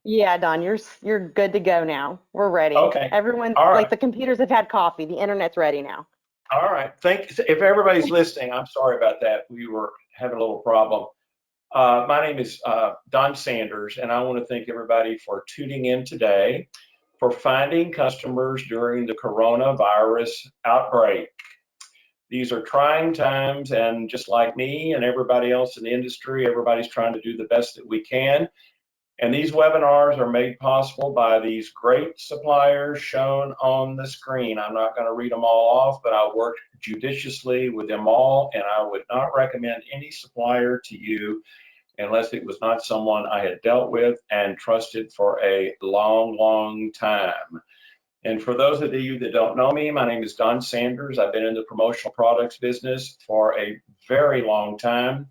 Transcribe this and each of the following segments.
Yeah, Don, you're good to go now. We're ready. Okay. Everyone, All like right. the computers have had coffee. The internet's ready now. All right. If everybody's listening, I'm sorry about that. We were having a little problem. My name is Don Sanders, and I want to thank everybody for tuning in today for finding customers during the coronavirus outbreak. These are trying times, and just like me and everybody else in the industry, everybody's trying to do the best that we can. And these webinars are made possible by these great suppliers shown on the screen. I'm not going to read them all off, but I worked judiciously with them all, and I would not recommend any supplier to you unless it was not someone I had dealt with and trusted for a long, long time. And for those of you that don't know me, my name is Don Sanders. I've been in the promotional products business for a very long time.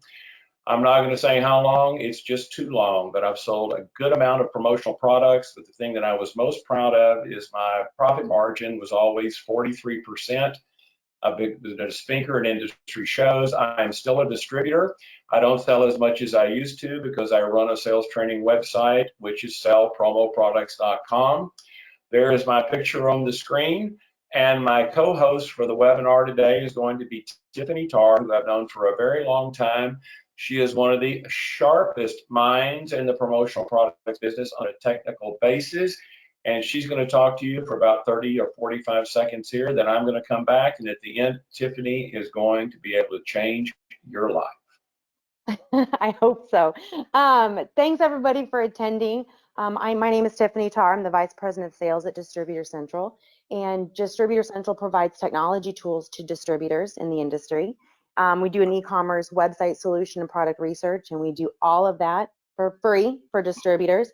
I'm not going to say how long, it's just too long, but I've sold a good amount of promotional products. But the thing that I was most proud of is my profit margin was always 43%. I've been a speaker in industry shows. I'm still a distributor. I don't sell as much as I used to because I run a sales training website, which is sellpromoproducts.com. There is my picture on the screen. And my co-host for the webinar today is going to be Tiffany Tarr, who I've known for a very long time. She is one of the sharpest minds in the promotional products business on a technical basis. And she's going to talk to you for about 30 or 45 seconds here. Then I'm going to come back. And at the end, Tiffany is going to be able to change your life. I hope so. Thanks everybody for attending. My name is Tiffany Tarr. I'm the Vice President of Sales at Distributor Central. And Distributor Central provides technology tools to distributors in the industry. We do an e-commerce website solution and product research, and we do all of that for free for distributors.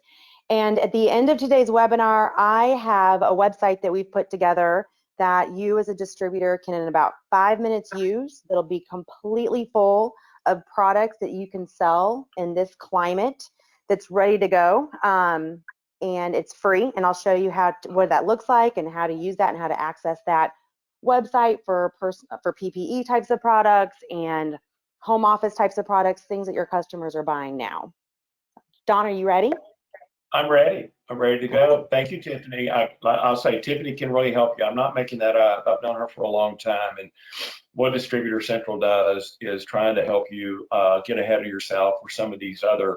And at the end of today's webinar, I have a website that we've put together that you as a distributor can in about 5 minutes use. That'll be completely full of products that you can sell in this climate that's ready to go. And it's free. And I'll show you what that looks like and how to use that and how to access that website for PPE types of products and home office types of products, things that your customers are buying now. Don, are you ready? I'm ready. I'm ready to go. Thank you, Tiffany. I'll say Tiffany can really help you. I'm not making that up. I've known her for a long time. And what Distributor Central does is trying to help you get ahead of yourself for some of these other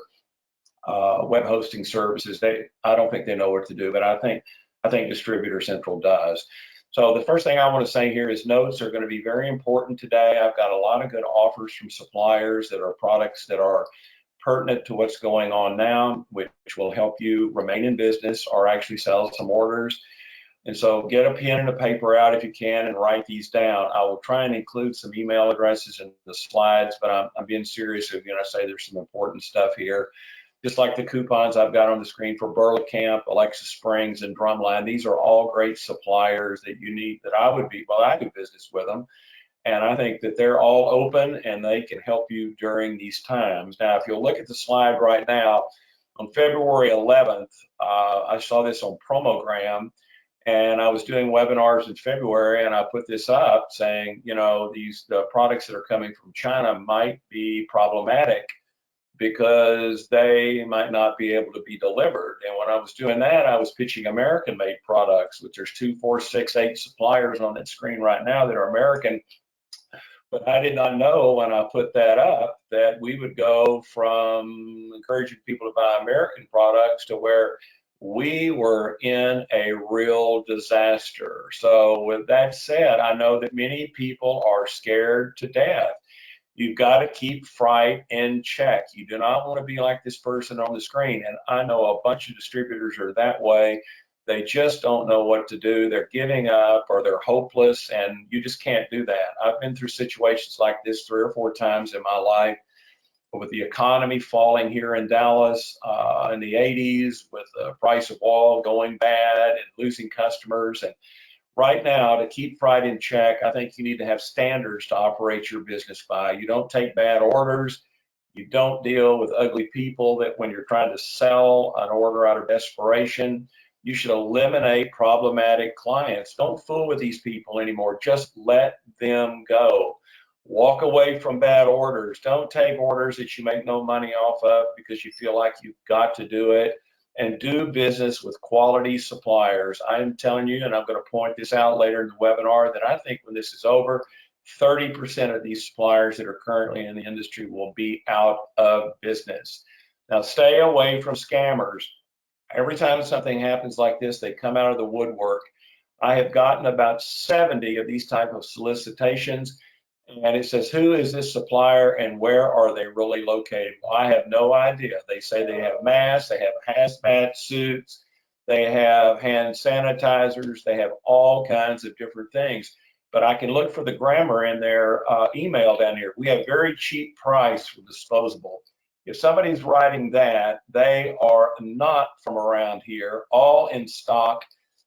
web hosting services. I don't think they know what to do, but I think Distributor Central does. So the first thing I want to say here is notes are going to be very important today. I've got a lot of good offers from suppliers that are products that are pertinent to what's going on now, which will help you remain in business or actually sell some orders. And so get a pen and a paper out if you can and write these down. I will try and include some email addresses in the slides, but I'm being serious if I say there's some important stuff here. Just like the coupons I've got on the screen for Burley-Camp, Alexa Springs, and Drumline. These are all great suppliers that you need, that I do business with them. And I think that they're all open and they can help you during these times. Now, if you'll look at the slide right now, on February 11th, I saw this on Promogram, and I was doing webinars in February, and I put this up saying, the products that are coming from China might be problematic because they might not be able to be delivered. And when I was doing that, I was pitching American-made products, which there's 2, 4, 6, 8 suppliers on that screen right now that are American. But I did not know when I put that up that we would go from encouraging people to buy American products to where we were in a real disaster. So with that said, I know that many people are scared to death. You've got to keep fright in check. You do not want to be like this person on the screen. And I know a bunch of distributors are that way. They just don't know what to do. They're giving up or they're hopeless, and you just can't do that. I've been through situations like this 3 or 4 times in my life, with the economy falling here in Dallas in the 80s, with the price of oil going bad and losing customers. And right now, to keep pride in check, I think you need to have standards to operate your business by. You don't take bad orders. You don't deal with ugly people that when you're trying to sell an order out of desperation. You should eliminate problematic clients. Don't fool with these people anymore. Just let them go. Walk away from bad orders. Don't take orders that you make no money off of because you feel like you've got to do it. and do business with quality suppliers. I'm telling you, and I'm going to point this out later in the webinar, that I think when this is over, 30% of these suppliers that are currently in the industry will be out of business. Now, stay away from scammers. Every time something happens like this, they come out of the woodwork. I have gotten about 70 of these type of solicitations, and it says, who is this supplier and where are they really located? Well, I have no idea. They say they have masks, they have hazmat suits, they have hand sanitizers, they have all kinds of different things. But I can look for the grammar in their email down here. We have very cheap price for disposable. If somebody's writing that, they are not from around here, all in stock.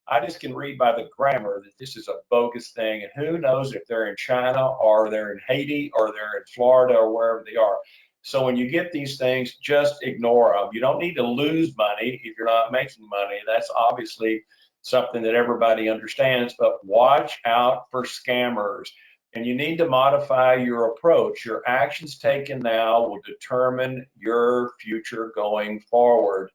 I just can read by the grammar that this is a bogus thing, and who knows if they're in China or they're in Haiti or they're in Florida or wherever they are. So when you get these things, just ignore them. You don't need to lose money if you're not making money. That's obviously something that everybody understands, but watch out for scammers. And you need to modify your approach. Your actions taken now will determine your future going forward.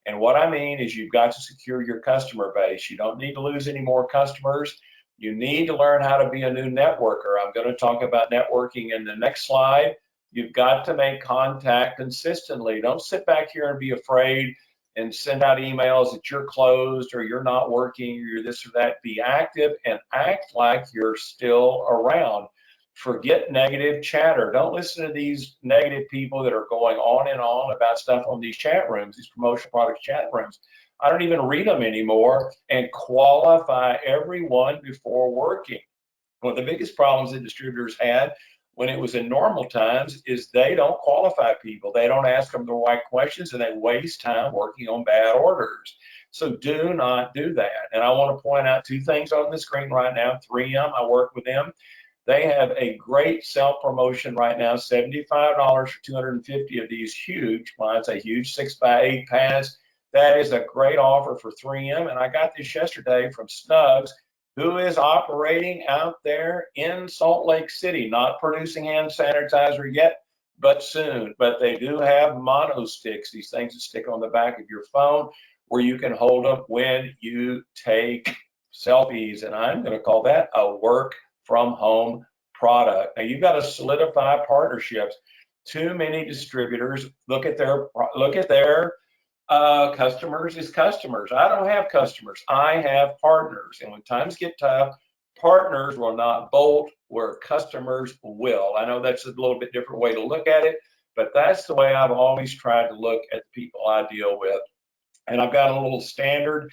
And what I mean is you've got to secure your customer base. You don't need to lose any more customers. You need to learn how to be a new networker. I'm going to talk about networking in the next slide. You've got to make contact consistently. Don't sit back here and be afraid and send out emails that you're closed or you're not working or you're this or that. Be active and act like you're still around. Forget negative chatter. Don't listen to these negative people that are going on and on about stuff on these chat rooms, these promotional products chat rooms. I don't even read them anymore, and qualify everyone before working. One of the biggest problems that distributors had when it was in normal times is they don't qualify people. They don't ask them the right questions, and they waste time working on bad orders. So do not do that. And I want to point out two things on the screen right now. 3M, I work with them. They have a great self-promotion right now, $75 for 250 of these huge, well, I'd say huge 6x8 pads. That is a great offer for 3M. And I got this yesterday from Snugs, who is operating out there in Salt Lake City, not producing hand sanitizer yet, but soon. But they do have mono sticks, these things that stick on the back of your phone where you can hold them when you take selfies. And I'm going to call that a work from home product. Now you've got to solidify partnerships. Too many distributors look at their customers as customers. I don't have customers. I have partners. And when times get tough, partners will not bolt where customers will. I know that's a little bit different way to look at it, but that's the way I've always tried to look at the people I deal with. And I've got a little standard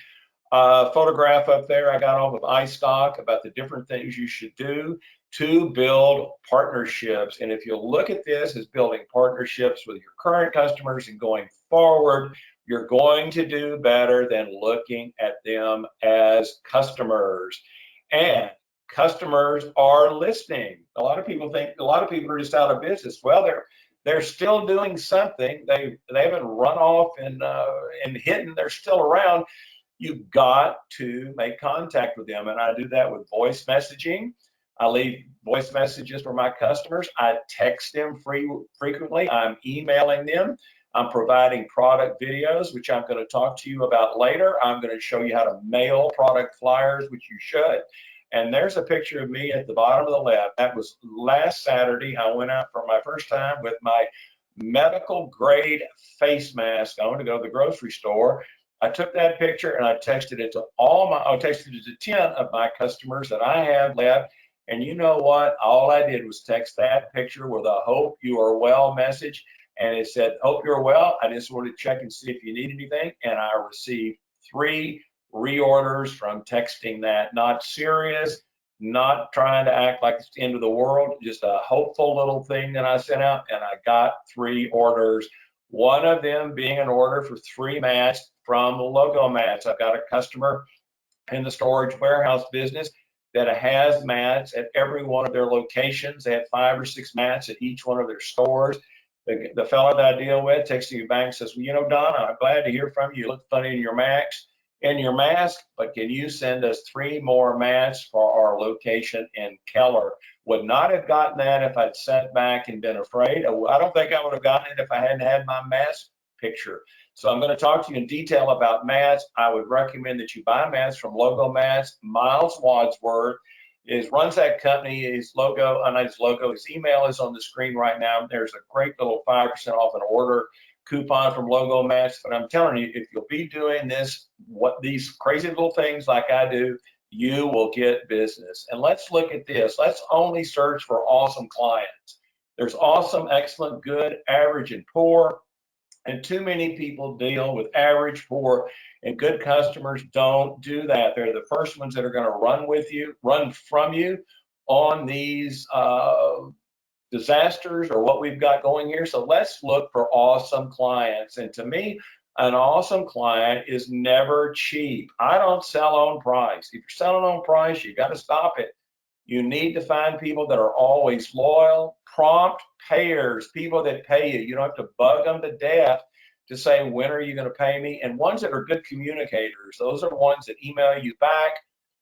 photograph up there I got off of iStock about the different things you should do to build partnerships. And if you look at this as building partnerships with your current customers and going forward, you're going to do better than looking at them as customers. And customers are listening. A lot of people think a lot of people are just out of business. Well, they're still doing something. They haven't run off and hidden. They're still around. You've got to make contact with them. And I do that with voice messaging. I leave voice messages for my customers. I text them frequently. I'm emailing them. I'm providing product videos, which I'm going to talk to you about later. I'm going to show you how to mail product flyers, which you should. And there's a picture of me at the bottom of the left. That was last Saturday. I went out for my first time with my medical grade face mask. I went to go to the grocery store. I took that picture and I texted it to I texted it to 10 of my customers that I have left. And you know what? All I did was text that picture with a hope you are well message. And it said, hope you're well. I just wanted to check and see if you need anything. And I received 3 reorders from texting that. Not serious, not trying to act like it's the end of the world, just a hopeful little thing that I sent out. And I got 3 orders. One of them being an order for 3 mats from Logo Mats. I've got a customer in the storage warehouse business that has mats at every one of their locations. They have 5 or 6 mats at each one of their stores. The fellow that I deal with texting me back and says, well, you know, Don, I'm glad to hear from you. You look funny in your mask, but can you send us 3 more mats for our location in Keller? Would not have gotten that if I'd sat back and been afraid. I don't think I would have gotten it if I hadn't had my mask picture. So I'm going to talk to you in detail about mats. I would recommend that you buy mats from Logo Mats. Miles Wadsworth runs that company. His logo, not his logo, his email is on the screen right now. There's a great little 5% off an order coupon from Logo Mats. But I'm telling you, if you'll be doing these crazy little things like I do, you will get business. And let's look at this. Let's only search for awesome clients. There's awesome, excellent, good, average, and poor. And too many people deal with average, poor, and good customers don't do that. They're the first ones that are going to run from you on these disasters or what we've got going here. So let's look for awesome clients. And to me, an awesome client is never cheap. I don't sell on price. If you're selling on price, you got to stop it. You need to find people that are always loyal, prompt payers, people that pay you. You don't have to bug them to death to say, when are you going to pay me? And ones that are good communicators. Those are ones that email you back.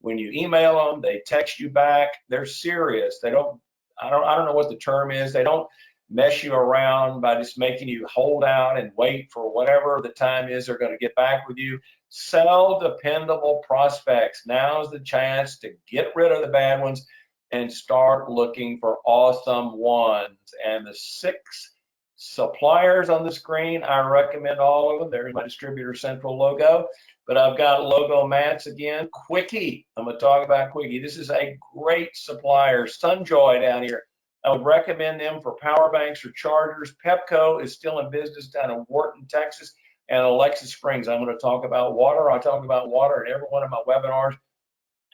When you email them, they text you back. They're serious. I don't know what the term is. They don't mess you around by just making you hold out and wait for whatever the time is they're going to get back with you. Sell dependable prospects. Now's the chance to get rid of the bad ones and start looking for awesome ones. And the 6 suppliers on the screen, I recommend all of them. There's my Distributor Central logo, but I've got Logo Mats again. Quickie, I'm going to talk about Quickie. This is a great supplier. Sunjoy down here, I would recommend them for power banks or chargers. Pepco is still in business down in Wharton, Texas, and Alexa Springs. I'm going to talk about water. I talk about water in every one of my webinars,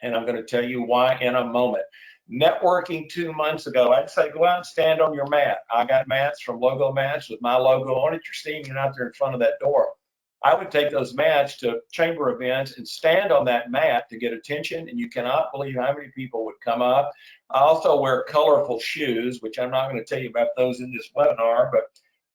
and I'm going to tell you why in a moment. Networking 2 months ago, I'd say go out and stand on your mat. I got mats from Logo Mats with my logo on it. You're seeing it out there in front of that door. I would take those mats to chamber events and stand on that mat to get attention, and you cannot believe how many people would come up. I also wear colorful shoes, which I'm not going to tell you about those in this webinar, but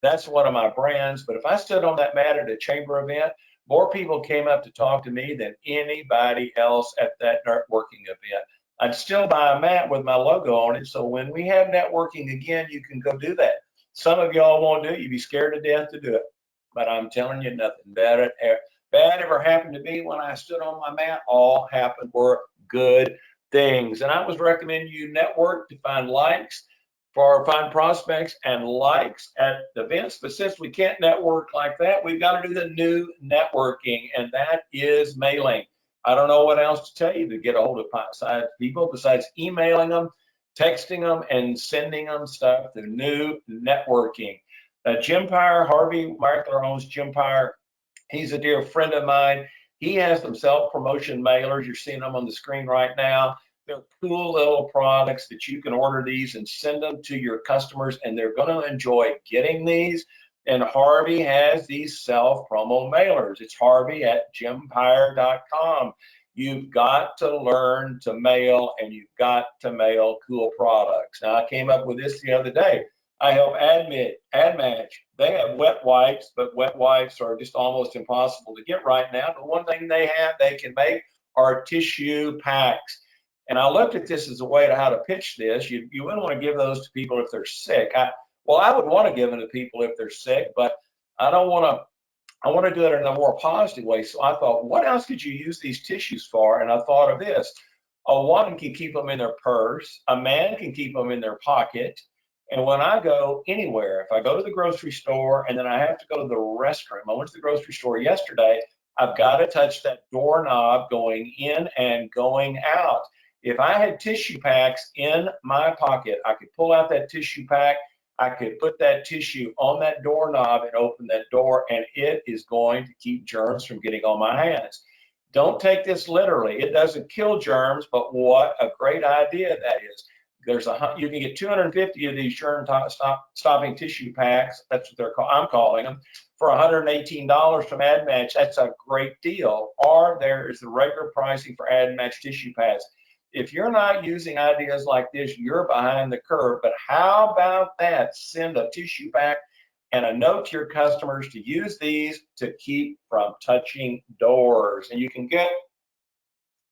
that's one of my brands. But if I stood on that mat at a chamber event, more people came up to talk to me than anybody else at that networking event. I'd still buy a mat with my logo on it. So when we have networking again, you can go do that. Some of y'all won't do it. You'd be scared to death to do it. But I'm telling you, nothing bad ever happened to me when I stood on my mat. All happened were good things. And I was recommending you network to find find prospects and likes at events. But since we can't network like that, we've got to do the new networking, and that is mailing. I don't know what else to tell you to get a hold of people besides emailing them, texting them, and sending them stuff through new networking. Gympire, Harvey Markler owns Gympire. He's a dear friend of mine. He has some self-promotion mailers. You're seeing them on the screen right now. They're cool little products that you can order these and send them to your customers, and they're going to enjoy getting these. And Harvey has these self-promo mailers. It's Harvey@gympire.com. You've got to learn to mail, and you've got to mail cool products. Now, I came up with this the other day. I help AdMatch. They have wet wipes, but wet wipes are just almost impossible to get right now. The one thing they can make are tissue packs. And I looked at this as a way to how to pitch this. You wouldn't want to give those to people if they're sick. I would want to give them to people if they're sick, but I don't want to. I want to do it in a more positive way. So I thought, what else could you use these tissues for? And I thought of this. A woman can keep them in their purse. A man can keep them in their pocket. And when I go anywhere, if I go to the grocery store and then I have to go to the restroom, I went to the grocery store yesterday, I've got to touch that doorknob going in and going out. If I had tissue packs in my pocket, I could pull out that tissue pack, I could put that tissue on that doorknob and open that door, and it is going to keep germs from getting on my hands. Don't take this literally. It doesn't kill germs, but what a great idea that is. You can get 250 of these germ stopping tissue packs. That's what I'm calling them, for $118 from AdMatch. That's a great deal. Or there is the regular pricing for AdMatch tissue pads. If you're not using ideas like this, you're behind the curve. But how about that? Send a tissue pack and a note to your customers to use these to keep from touching doors. And you can get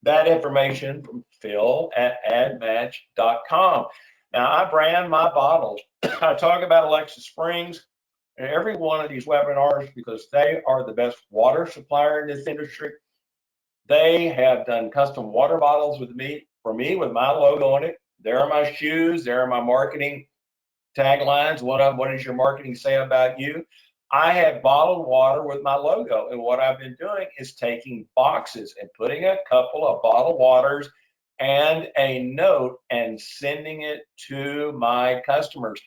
that information from Phil@admatch.com. Now, I brand my bottles. I talk about Alexa Springs in every one of these webinars, because they are the best water supplier in this industry. They have done custom water bottles with me, for me, with my logo on it. There are my shoes. There are my marketing taglines. What does your marketing say about you? I have bottled water with my logo. And what I've been doing is taking boxes and putting a couple of bottled waters and a note and sending it to my customers.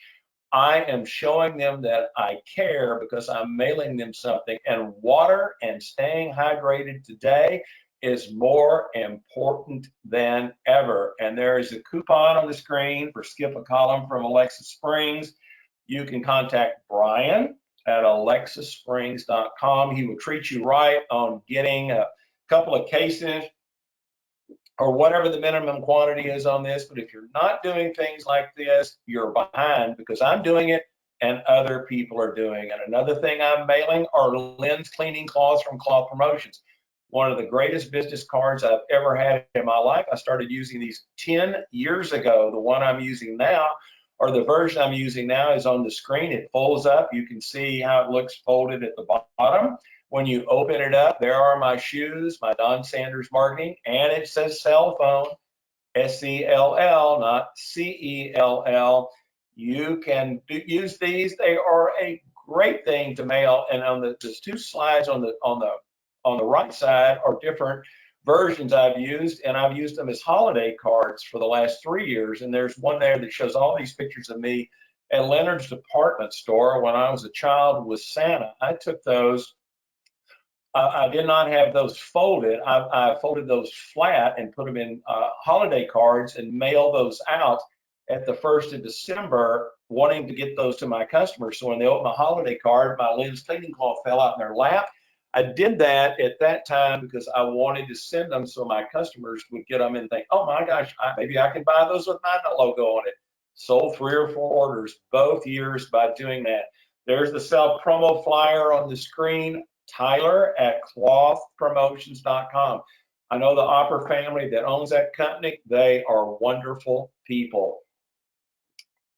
I am showing them that I care because I'm mailing them something. And water and staying hydrated today is more important than ever. And there is a coupon on the screen for Skip a Column from Alexa Springs. You can contact Brian at alexasprings.com. He will treat you right on getting a couple of cases or whatever the minimum quantity is on this. But if you're not doing things like this, you're behind, because I'm doing it and other people are doing it. Another thing I'm mailing are lens cleaning cloths from Cloth Promotions. One of the greatest business cards I've ever had in my life. I started using these 10 years ago. The one I'm using now, or the version I'm using now, is on the screen. It folds up. You can see how it looks folded at the bottom. When you open it up, there are my shoes, my Don Sanders marketing, and it says cell phone, S-E-L-L, not C-E-L-L. You can use these. They are a great thing to mail. And on there's two slides on the right side are different versions I've used, and I've used them as holiday cards for the last 3 years. And there's one there that shows all these pictures of me at Leonard's department store when I was a child with Santa. I took those. I did not have those folded. I folded those flat and put them in holiday cards and mail those out at the 1st of December, wanting to get those to my customers. So when they open my holiday card, my lens cleaning cloth fell out in their lap. I did that at that time because I wanted to send them so my customers would get them and think, oh my gosh, maybe I can buy those with my logo on it. Sold 3 or 4 orders both years by doing that. There's the self promo flyer on the screen. Tyler at clothpromotions.com. I know the Opera family that owns that company. They are wonderful people.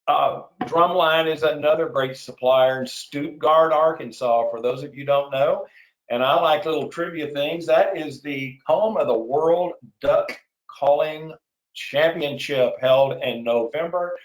Drumline is another great supplier in Stuttgart, Arkansas, for those of you who don't know. And I like little trivia things. That is the home of the World Duck Calling Championship held in November.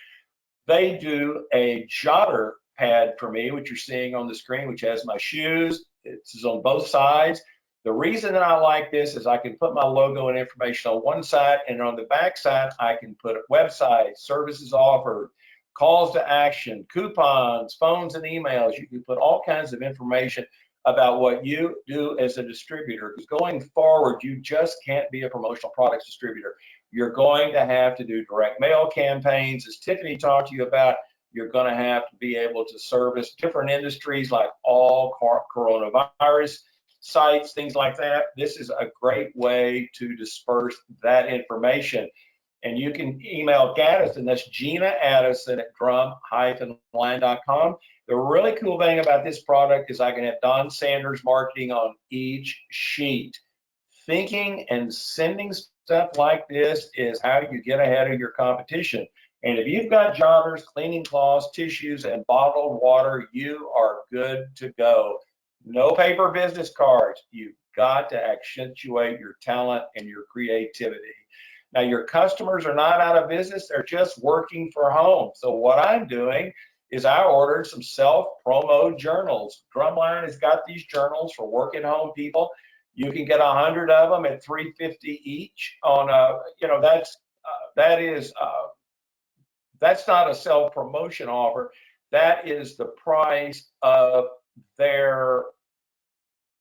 They do a jotter pad for me, which you're seeing on the screen, which has my shoes. It's on both sides. The reason that I like this is I can put my logo and information on one side, and on the back side, I can put websites, services offered, calls to action, coupons, phones, and emails. You can put all kinds of information about what you do as a distributor, because going forward, you just can't be a promotional products distributor. You're going to have to do direct mail campaigns, as Tiffany talked to you about. You're going to have to be able to service different industries like all coronavirus sites, things like that. This is a great way to disperse that information. And you can email Gaddison, that's Gina Addison at drum-line.com. The really cool thing about this product is I can have Don Sanders marketing on each sheet. Thinking and sending stuff like this is how you get ahead of your competition. And if you've got jotters, cleaning cloths, tissues, and bottled water, you are good to go. No paper business cards. You've got to accentuate your talent and your creativity. Now, your customers are not out of business. They're just working from home. So what I'm doing is I ordered some self-promo journals. Drumline has got these journals for work-at-home people. You can get 100 of them at $3.50 each on a, that's not a self-promotion offer. That is the price of their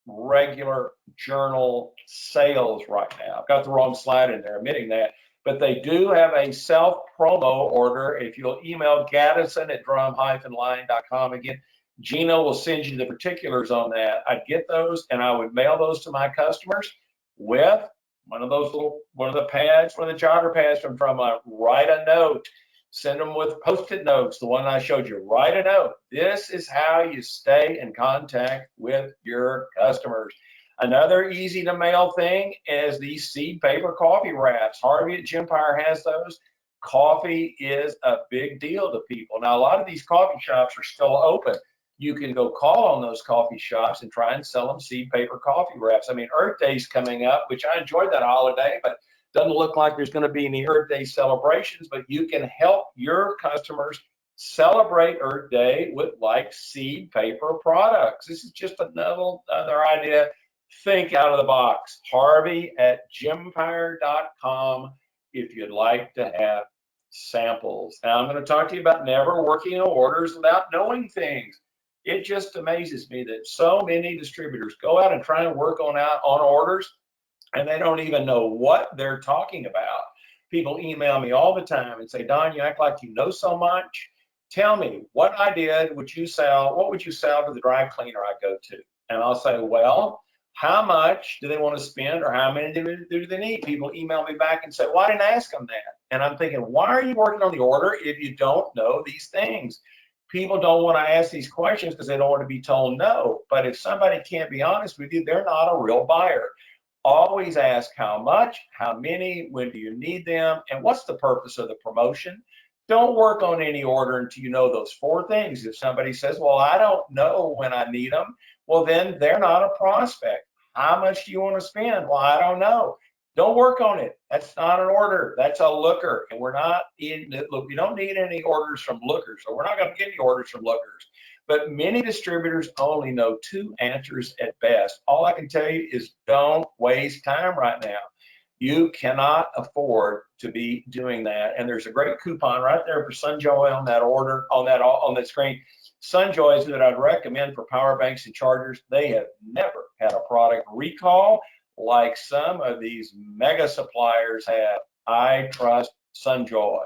regular journal sales right now. I've got the wrong slide in there, admitting that. But they do have a self-promo order. If you'll email Gaddison at drum-line.com, again, Gina will send you the particulars on that. I'd get those and I would mail those to my customers with one of the pads, one of the jotter pads from write a note. Send them with Post-it notes, the one I showed you. Write a note. This is how you stay in contact with your customers. Another easy to mail thing is these seed paper coffee wraps. Harvey at Gempire has those. Coffee is a big deal to people. Now, a lot of these coffee shops are still open. you can go call on those coffee shops and try and sell them seed paper coffee wraps. I mean, Earth Day's coming up, which I enjoyed that holiday, but doesn't look like there's going to be any Earth Day celebrations, but you can help your customers celebrate Earth Day with like seed paper products. This is just another idea. Think out of the box. Harvey@gympire.com if you'd like to have samples. Now I'm going to talk to you about never working on orders without knowing things. It just amazes me that so many distributors go out and try and work on orders, and they don't even know what they're talking about. People email me all the time and say, Don, you act like you know so much. Tell me, what would you sell to the dry cleaner I go to? And I'll say, well, how much do they want to spend, or how many do they need? People email me back and say, well, I didn't ask them that. And I'm thinking, why are you working on the order if you don't know these things? People don't want to ask these questions because they don't want to be told no. But if somebody can't be honest with you, they're not a real buyer. Always ask how much, how many, when do you need them, and what's the purpose of the promotion. Don't work on any order until you know those 4 things. If somebody says, well, I don't know when I need them, well, then they're not a prospect. How much do you want to spend? Well, I don't know. Don't work on it. That's not an order. That's a looker. And we're not in it. Look, we don't need any orders from lookers, so we're not going to get any orders from lookers. But many distributors only know 2 answers at best. All I can tell you is don't waste time right now. You cannot afford to be doing that. And there's a great coupon right there for Sunjoy on that order, on that screen. Sunjoy is that I'd recommend for power banks and chargers. They have never had a product recall like some of these mega suppliers have. I trust Sunjoy.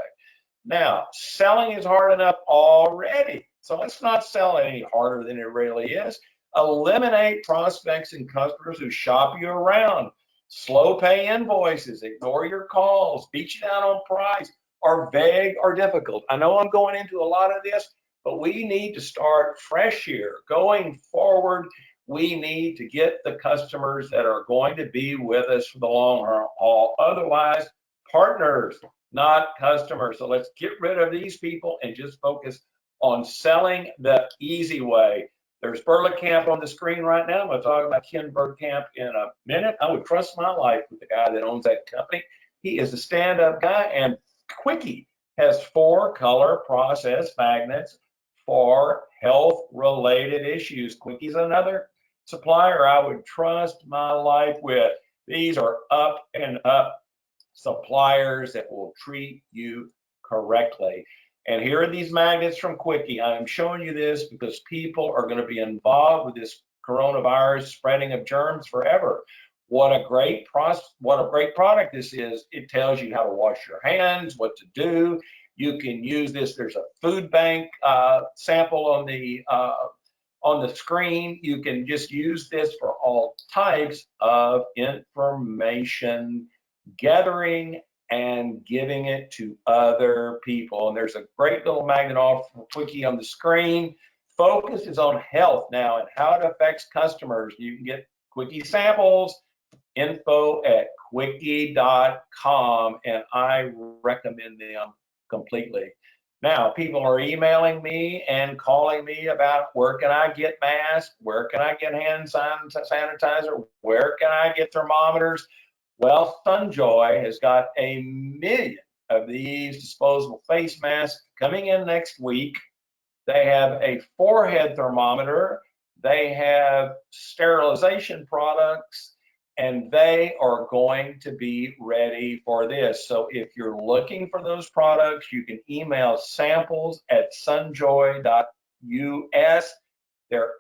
Now, selling is hard enough already, so let's not sell it any harder than it really is. Eliminate prospects and customers who shop you around. Slow pay invoices, ignore your calls, beat you down on price, are vague or difficult. I know I'm going into a lot of this, but we need to start fresh here. Going forward, we need to get the customers that are going to be with us for the long haul. Otherwise, partners, not customers. So let's get rid of these people and just focus on selling the easy way. There's Berlecamp on the screen right now. I'm going to talk about Ken Berlecamp in a minute. I would trust my life with the guy that owns that company. He is a stand-up guy, and Quickie has 4 color process magnets for health-related issues. Quickie's another supplier I would trust my life with. These are up and up suppliers that will treat you correctly. And here are these magnets from Quickie. I am showing you this because people are going to be involved with this coronavirus spreading of germs forever. What a great product this is. It tells you how to wash your hands, what to do. You can use this. There's a food bank sample on the screen. You can just use this for all types of information gathering and giving it to other people. And there's a great little magnet off for Quickie on the screen. Focus is on health now and how it affects customers. You can get Quickie samples, info@quickie.com, and I recommend them completely. Now, people are emailing me and calling me about where can I get masks, where can I get hand sanitizer, where can I get thermometers. Well, Sunjoy has got 1 million of these disposable face masks coming in next week. They have a forehead thermometer. They have sterilization products, and they are going to be ready for this. So if you're looking for those products, you can email samples@sunjoy.us. They're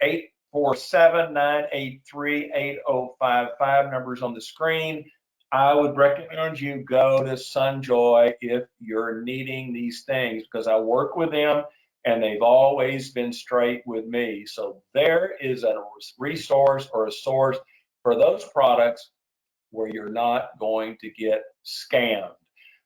847-983-8055, numbers on the screen. I would recommend you go to Sunjoy if you're needing these things, because I work with them and they've always been straight with me. So there is a resource or a source for those products where you're not going to get scammed.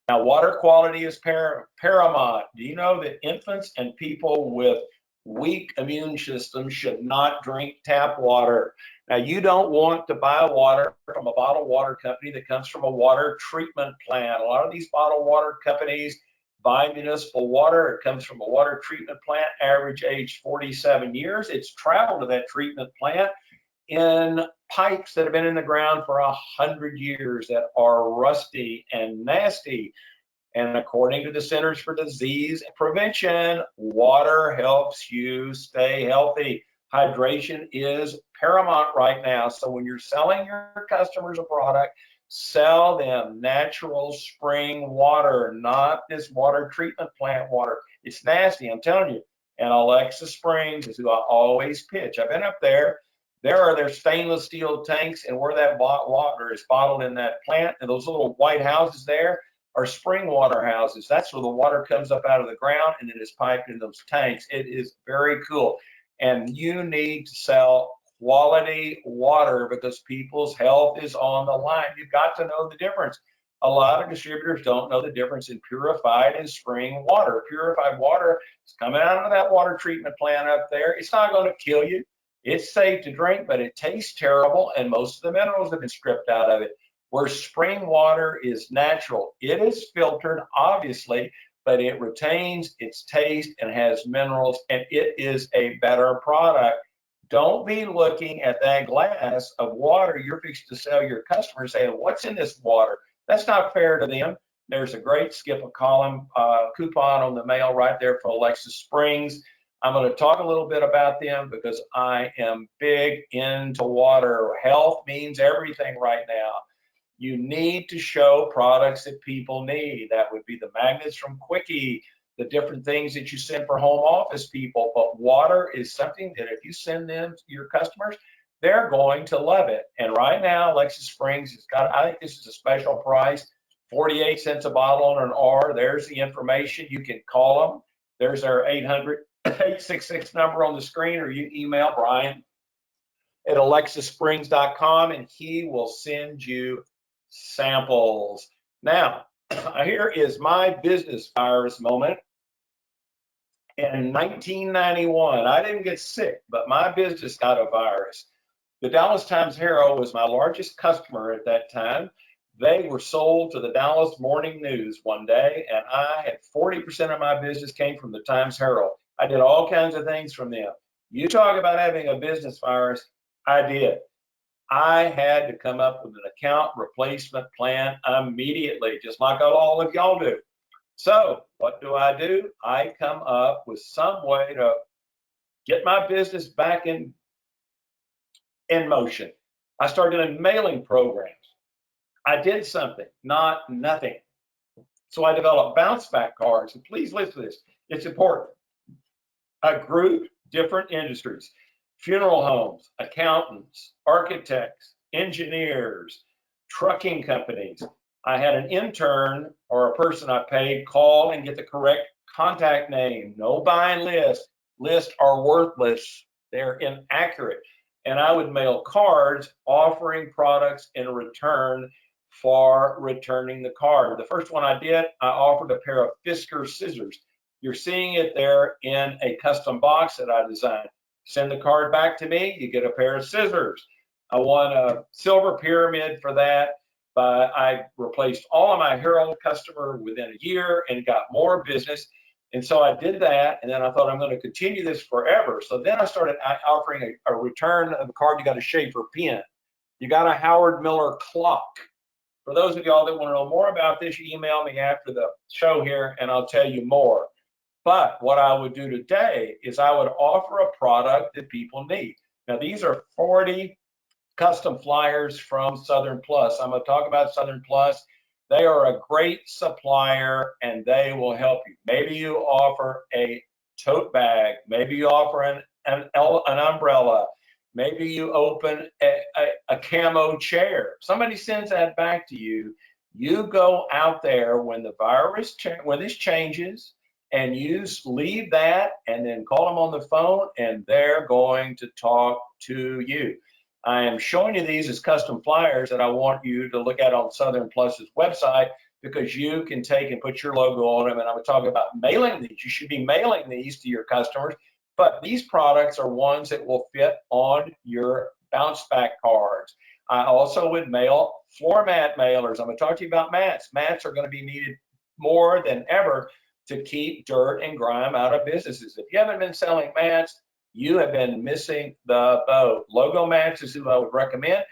Now, water quality is paramount. Do you know that infants and people with weak immune systems should not drink tap water? Now, you don't want to buy water from a bottled water company that comes from a water treatment plant. A lot of these bottled water companies buy municipal water. It comes from a water treatment plant, average age 47 years. It's traveled to that treatment plant in pipes that have been in the ground for 100 years that are rusty and nasty. And according to the Centers for Disease Prevention, water helps you stay healthy. Hydration is paramount right now. So when you're selling your customers a product, sell them natural spring water, not this water treatment plant water. It's nasty, I'm telling you. And Alexa Springs is who I always pitch. I've been up there. There are their stainless steel tanks, and where that water is bottled in that plant, and those little white houses there are spring water houses. That's where the water comes up out of the ground and it is piped in those tanks. It is very cool. And you need to sell quality water because people's health is on the line. You've got to know the difference. A lot of distributors don't know the difference in purified and spring water. Purified water is coming out of that water treatment plant up there. It's not going to kill you. It's safe to drink, but it tastes terrible, and most of the minerals have been stripped out of it. Where spring water is natural, it is filtered, obviously, but it retains its taste and has minerals, and it is a better product. Don't be looking at that glass of water you're fixing to sell your customers saying, what's in this water? That's not fair to them. There's a great skip a column coupon on the mail right there for Alexa Springs. I'm going to talk a little bit about them because I am big into water. Health means everything right now. You need to show products that people need. That would be the magnets from Quickie, the different things that you send for home office people. But water is something that if you send them to your customers, they're going to love it. And right now, Alexa Springs has got, I think this is a special price, 48 cents a bottle on an R. There's the information. You can call them. There's our 800-866 number on the screen, or you email Brian at alexasprings.com and he will send you samples. Now, here is my business virus moment. In 1991, I didn't get sick, but my business got a virus. The Dallas Times-Herald was my largest customer at that time. They were sold to the Dallas Morning News one day, and I had 40% of my business came from the Times-Herald. I did all kinds of things from them. You talk about having a business virus, I did. I had to come up with an account replacement plan immediately, just like all of y'all do. So what do? I come up with some way to get my business back in motion. I started doing mailing programs. I did something, not nothing. So I developed bounce back cards, and please listen to this. It's important. I grouped different industries: funeral homes, accountants, architects, engineers, trucking companies. I had an intern or a person I paid call and get the correct contact name. No buying list. Lists are worthless. They're inaccurate. And I would mail cards offering products in return for returning the card. The first one I did, I offered a pair of Fisker scissors. You're seeing it there in a custom box that I designed. Send the card back to me, you get a pair of scissors. I won a silver pyramid for that, but I replaced all of my Herald customer within a year and got more business. And so I did that, and then I thought I'm going to continue this forever. So then I started offering a return of a card. You got a Schaefer pen. You got a Howard Miller clock. For those of y'all that want to know more about this, you email me after the show here, and I'll tell you more. But what I would do today is I would offer a product that people need. Now, these are 40 custom flyers from Southern Plus. I'm going to talk about Southern Plus. They are a great supplier, and they will help you. Maybe you offer a tote bag. Maybe you offer an umbrella. Maybe you open a camo chair. Somebody sends that back to you. You go out there when the virus, when this changes, and you leave that and then call them on the phone, and they're going to talk to you. I am showing you these as custom flyers that I want you to look at on Southern Plus's website, because you can take and put your logo on them. And I'm going to talk about mailing these. You should be mailing these to your customers, but these products are ones that will fit on your bounce back cards. I also would mail floor mat mailers. I'm going to talk to you about mats. Mats are going to be needed more than ever to keep dirt and grime out of businesses. If you haven't been selling mats, you have been missing the boat. Logo Mats is who I would recommend.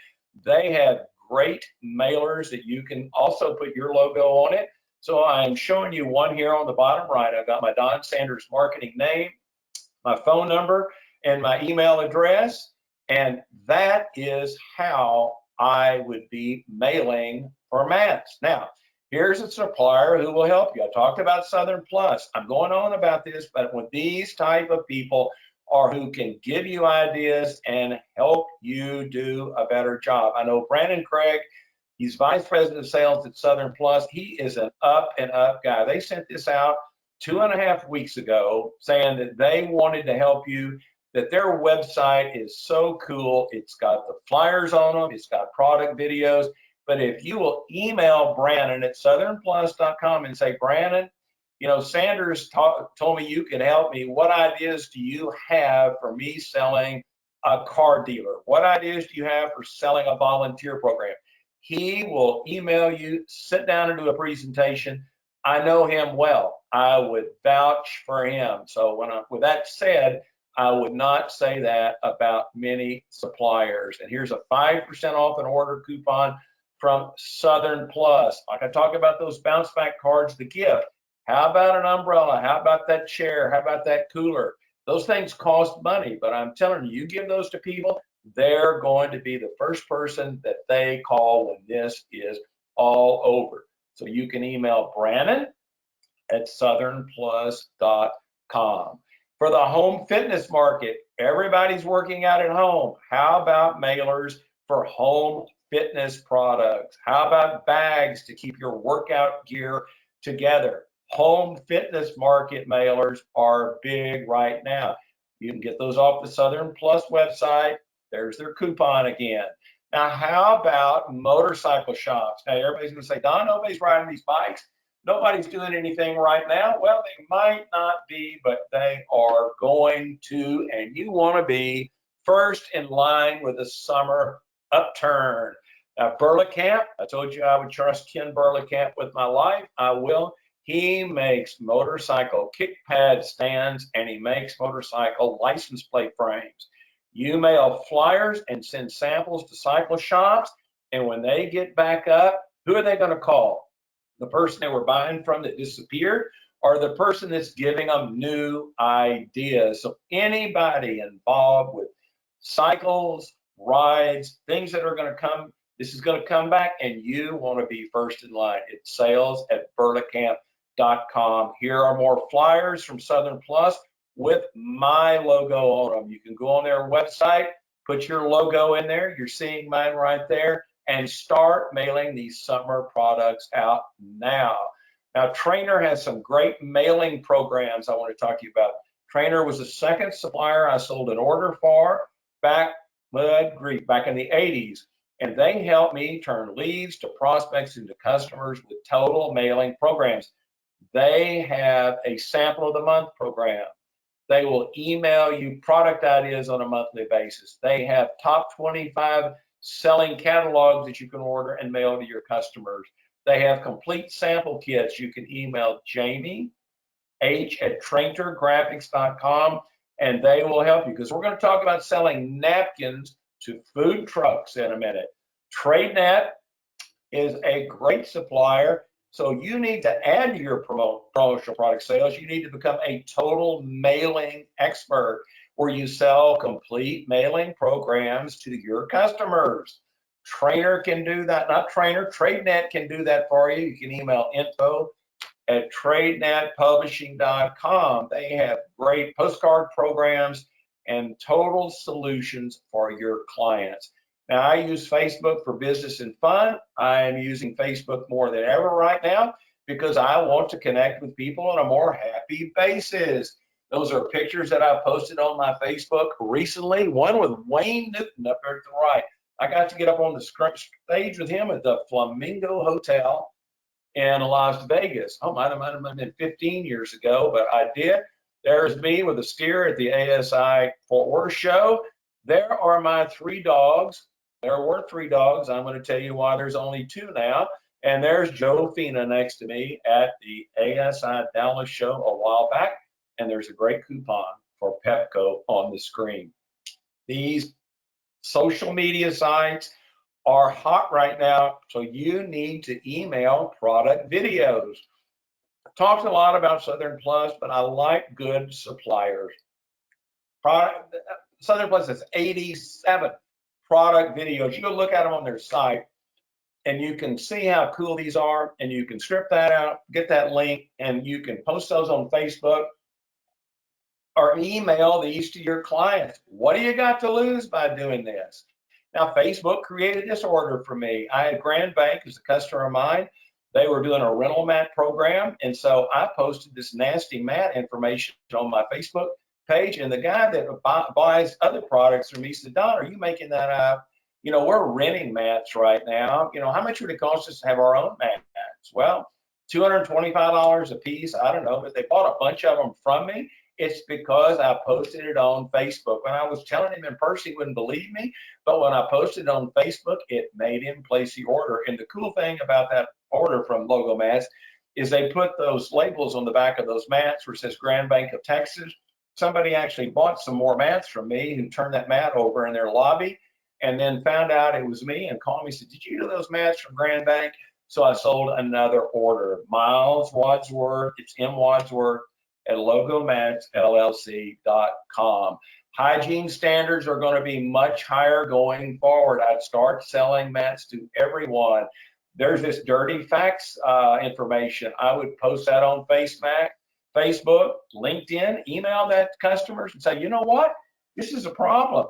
They have great mailers that you can also put your logo on it. So I'm showing you one here on the bottom right. I've got my Don Sanders marketing name, my phone number, and my email address. And that is how I would be mailing for mats. Now, here's a supplier who will help you. I talked about Southern Plus. I'm going on about this, but with these type of people are who can give you ideas and help you do a better job. I know Brandon Craig, he's vice president of sales at Southern Plus. He is an up and up guy. They sent this out 2.5 weeks ago saying that they wanted to help you, that their website is so cool. It's got the flyers on them. It's got product videos. But if you will email Brandon at southernplus.com and say, Brandon, you know, Sanders told me you can help me. What ideas do you have for me selling a car dealer? What ideas do you have for selling a volunteer program? He will email you, sit down and do a presentation. I know him well. I would vouch for him. So with that said, I would not say that about many suppliers. And here's a 5% off an order coupon from Southern Plus. Like I talk about those bounce back cards, the gift. How about an umbrella? How about that chair? How about that cooler? Those things cost money, but I'm telling you, you give those to people, they're going to be the first person that they call when this is all over. So you can email Brandon at southernplus.com. For the home fitness market, everybody's working out at home. How about mailers for home fitness products? How about bags to keep your workout gear together? Home fitness market mailers are big right now. You can get those off the Southern Plus website. There's their coupon again. Now, how about motorcycle shops? Now, everybody's going to say, Don, nobody's riding these bikes. Nobody's doing anything right now. Well, they might not be, but they are going to, and you want to be first in line with the summer upturn. Now, Burleycamp, I told you I would trust Ken Burleycamp with my life. I will. He makes motorcycle kick pad stands and he makes motorcycle license plate frames. You mail flyers and send samples to cycle shops, and when they get back up, who are they going to call? The person they were buying from that disappeared, or the person that's giving them new ideas? So anybody involved with cycles, rides, things that are going to come, this is going to come back, and you want to be first in line. It's sales@burleycamp.com. Here are more flyers from Southern Plus with my logo on them. You can go on their website, put your logo in there. You're seeing mine right there, and start mailing these summer products out now. Now, Trainer has some great mailing programs I want to talk to you about. Trainer was the second supplier I sold an order for back in the 80s. And they helped me turn leads to prospects into customers with total mailing programs. They have a sample of the month program. They will email you product ideas on a monthly basis. They have top 25 selling catalogs that you can order and mail to your customers. They have complete sample kits. You can email Jamie H@traintergraphics.com and they will help you, because we're going to talk about selling napkins to food trucks in a minute. TradeNet is a great supplier. So you need to add to your promotional product sales. You need to become a total mailing expert where you sell complete mailing programs to your customers. Trainer can do that, not Trainer, TradeNet can do that for you. You can email info@tradenetpublishing.com. They have great postcard programs and total solutions for your clients. Now, I use Facebook for business and fun. I am using Facebook more than ever right now because I want to connect with people on a more happy basis. Those are pictures that I posted on my Facebook recently. One with Wayne Newton up there to the right. I got to get up on the stage with him at the Flamingo Hotel in Las Vegas. Oh, might have been 15 years ago, but I did. There's me with a steer at the ASI Fort Worth show. There are my 3 dogs. There were 3 dogs. I'm going to tell you why there's only 2 now. And there's Joe Fina next to me at the ASI Dallas show a while back. And there's a great coupon for Pepco on the screen. These social media sites are hot right now, so you need to email product videos. I've talked a lot about Southern Plus, but I like good suppliers. Southern Plus has 87 product videos. You go look at them on their site, and you can see how cool these are, and you can strip that out, get that link, and you can post those on Facebook or email these to your clients. What do you got to lose by doing this? Now, Facebook created this order for me. I had Grand Bank as a customer of mine. They were doing a rental mat program, and so I posted this nasty mat information on my Facebook page, and the guy that buys other products from me said, Don, are you making that up? You know, we're renting mats right now. You know, how much would it cost us to have our own mats? Well, $225 a piece. I don't know, but they bought a bunch of them from me. It's because I posted it on Facebook. When I was telling him in person, he wouldn't believe me. But when I posted it on Facebook, it made him place the order. And the cool thing about that order from Logo Mats is they put those labels on the back of those mats where it says Grand Bank of Texas. Somebody actually bought some more mats from me who turned that mat over in their lobby and then found out it was me and called me and said, did you do those mats from Grand Bank? So I sold another order. Miles Wadsworth, it's M. Wadsworth at logomatsllc.com. Hygiene standards are going to be much higher going forward. I'd start selling mats to everyone. There's this dirty facts information. I would post that on Facebook, LinkedIn, email that to customers and say, you know what? This is a problem.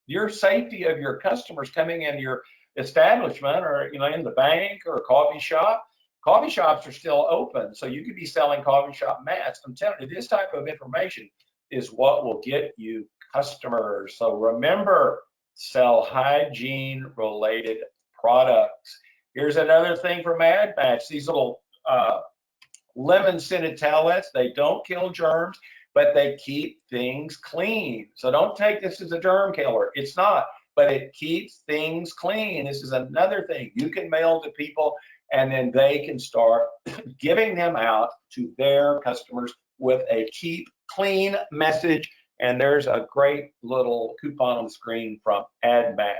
Your safety of your customers coming in your establishment or in the bank or a coffee shop. Coffee shops are still open, so you could be selling coffee shop mats. I'm telling you, this type of information is what will get you customers. So remember, sell hygiene-related products. Here's another thing from Ad Match. These little lemon-scented towelettes, they don't kill germs, but they keep things clean. So don't take this as a germ killer. It's not, but it keeps things clean. This is another thing you can mail to people, and then they can start giving them out to their customers with a keep clean message. And there's a great little coupon on the screen from AdMatch.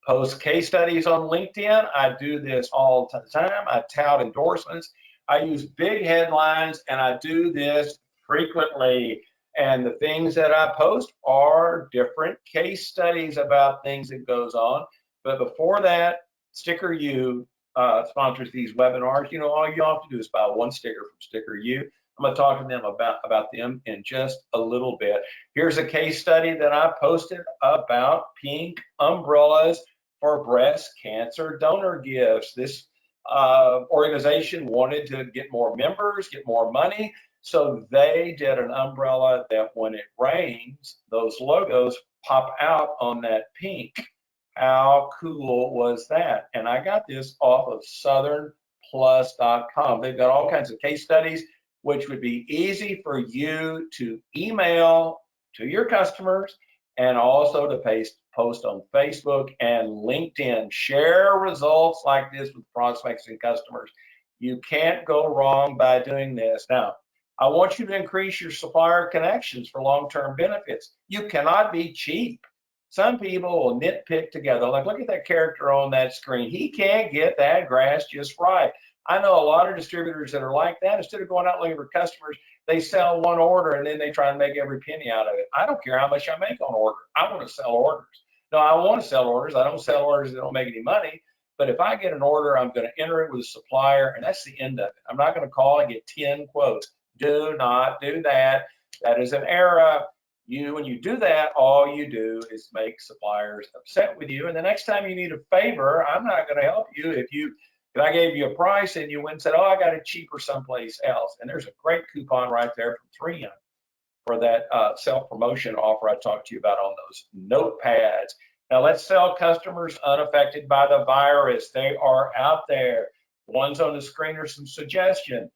Post case studies on LinkedIn. I do this all the time. I tout endorsements. I use big headlines, and I do this frequently. And the things that I post are different case studies about things that goes on. But before that, Sticker U sponsors these webinars. All you have to do is buy one sticker from Sticker U. I'm going to talk to them about them in just a little bit. Here's a case study that I posted about pink umbrellas for breast cancer donor gifts. This organization wanted to get more members, get more money, so they did an umbrella that when it rains, those logos pop out on that pink. How cool was that? And I got this off of southernplus.com. They've got all kinds of case studies, which would be easy for you to email to your customers and also to post on Facebook and LinkedIn. Share results like this with prospects and customers. You can't go wrong by doing this. Now, I want you to increase your supplier connections for long-term benefits. You cannot be cheap. Some people will nitpick together. Like, look at that character on that screen. He can't get that grass just right. I know a lot of distributors that are like that. Instead of going out looking for customers, they sell one order and then they try and make every penny out of it. I don't care how much I make on order. I want to sell orders. No, I want to sell orders. I don't sell orders that don't make any money. But if I get an order, I'm going to enter it with a supplier, and that's the end of it. I'm not going to call and get 10 quotes. Do not do that. That is an error. When you do that, all you do is make suppliers upset with you. And the next time you need a favor, I'm not going to help you if I gave you a price and you went and said, oh, I got it cheaper someplace else. And there's a great coupon right there from 3M for that self-promotion offer I talked to you about on those notepads. Now let's sell customers unaffected by the virus. They are out there. The ones on the screen are some suggestions.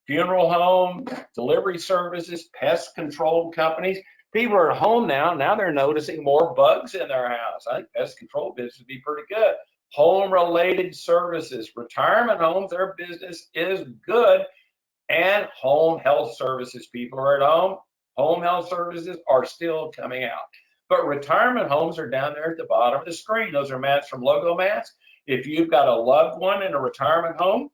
Funeral home, delivery services, pest control companies. People are at home now. Now they're noticing more bugs in their house. I think pest control business would be pretty good. home-related services. Retirement homes, their business is good, and home health services. People are at home. Home health services are still coming out. But retirement homes are down there at the bottom of the screen. Those are mats from Logo Mats. If you've got a loved one in a retirement home,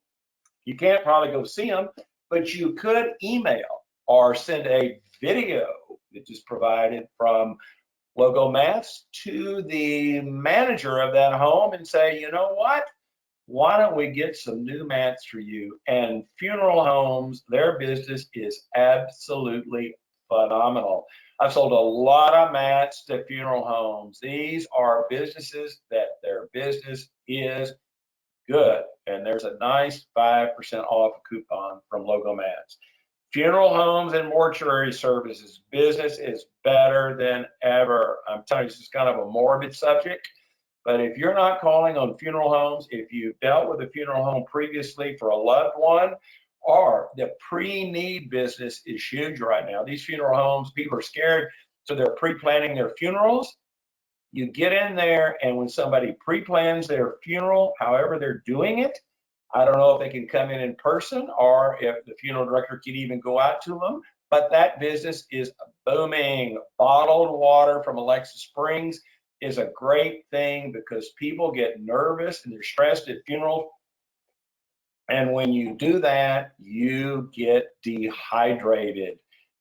you can't probably go see them, but you could email or send a video that is provided from Logo Mats to the manager of that home and say, you know what? Why don't we get some new mats for you? And funeral homes, their business is absolutely phenomenal. I've sold a lot of mats to funeral homes. These are businesses that their business is good. And there's a nice 5% off coupon from Logo Mats. Funeral homes and mortuary services, business is better than ever. I'm telling you, this is kind of a morbid subject, but if you're not calling on funeral homes, if you've dealt with a funeral home previously for a loved one, or the pre-need business is huge right now. These funeral homes, people are scared, so they're pre-planning their funerals. You get in there, and when somebody pre-plans their funeral, however they're doing it, I don't know if they can come in person or if the funeral director can even go out to them, but that business is booming. Bottled water from Alexa Springs is a great thing because people get nervous and they're stressed at funerals. And when you do that, you get dehydrated.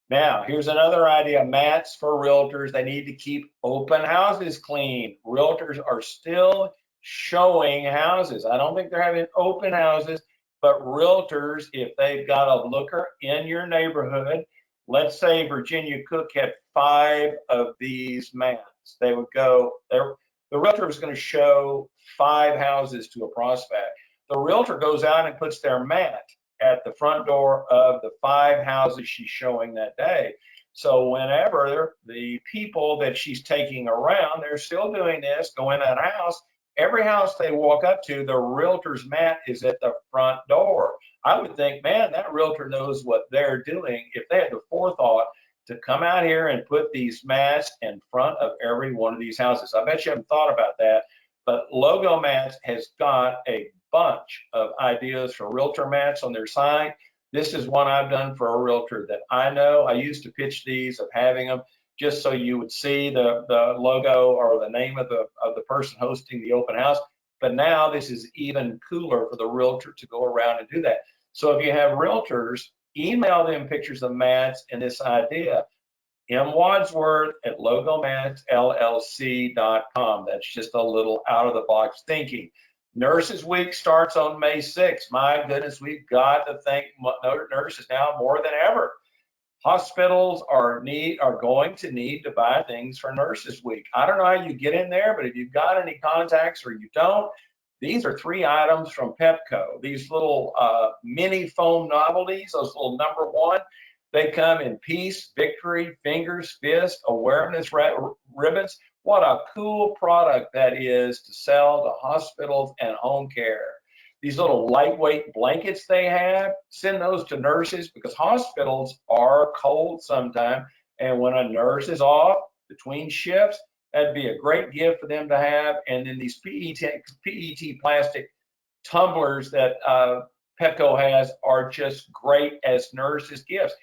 Now, here's another idea, mats for realtors. They need to keep open houses clean. Realtors are still showing houses. I don't think they're having open houses, but realtors, if they've got a looker in your neighborhood, let's say Virginia Cook had 5 of these mats, they would go, the realtor was going to show 5 houses to a prospect. The realtor goes out and puts their mat at the front door of the 5 houses she's showing that day. So whenever the people that she's taking around, they're still doing this, go in that house, every house they walk up to, the realtor's mat is at the front door. I would think, man, that realtor knows what they're doing if they had the forethought to come out here and put these mats in front of every one of these houses. I bet you haven't thought about that, but Logo Mats has got a bunch of ideas for realtor mats on their site. This is one I've done for a realtor that I know. I used to pitch these of having them just so you would see the logo or the name of the person hosting the open house. But now this is even cooler for the realtor to go around and do that. So if you have realtors, email them pictures of mats and this idea. M. Wadsworth at logomatsllc.com. That's just a little out of the box thinking. Nurses Week starts on May 6th. My goodness, we've got to thank nurses now more than ever. Hospitals are going to need to buy things for Nurses Week. I don't know how you get in there, but if you've got any contacts or you don't, these are 3 items from Pepco. These little mini foam novelties, those little number 1. They come in peace, victory, fingers, fist, awareness ribbons. What a cool product that is to sell to hospitals and home care. These little lightweight blankets they have, send those to nurses because hospitals are cold sometimes. And when a nurse is off between shifts, that'd be a great gift for them to have. And then these PET plastic tumblers that Pepco has are just great as nurses' gifts.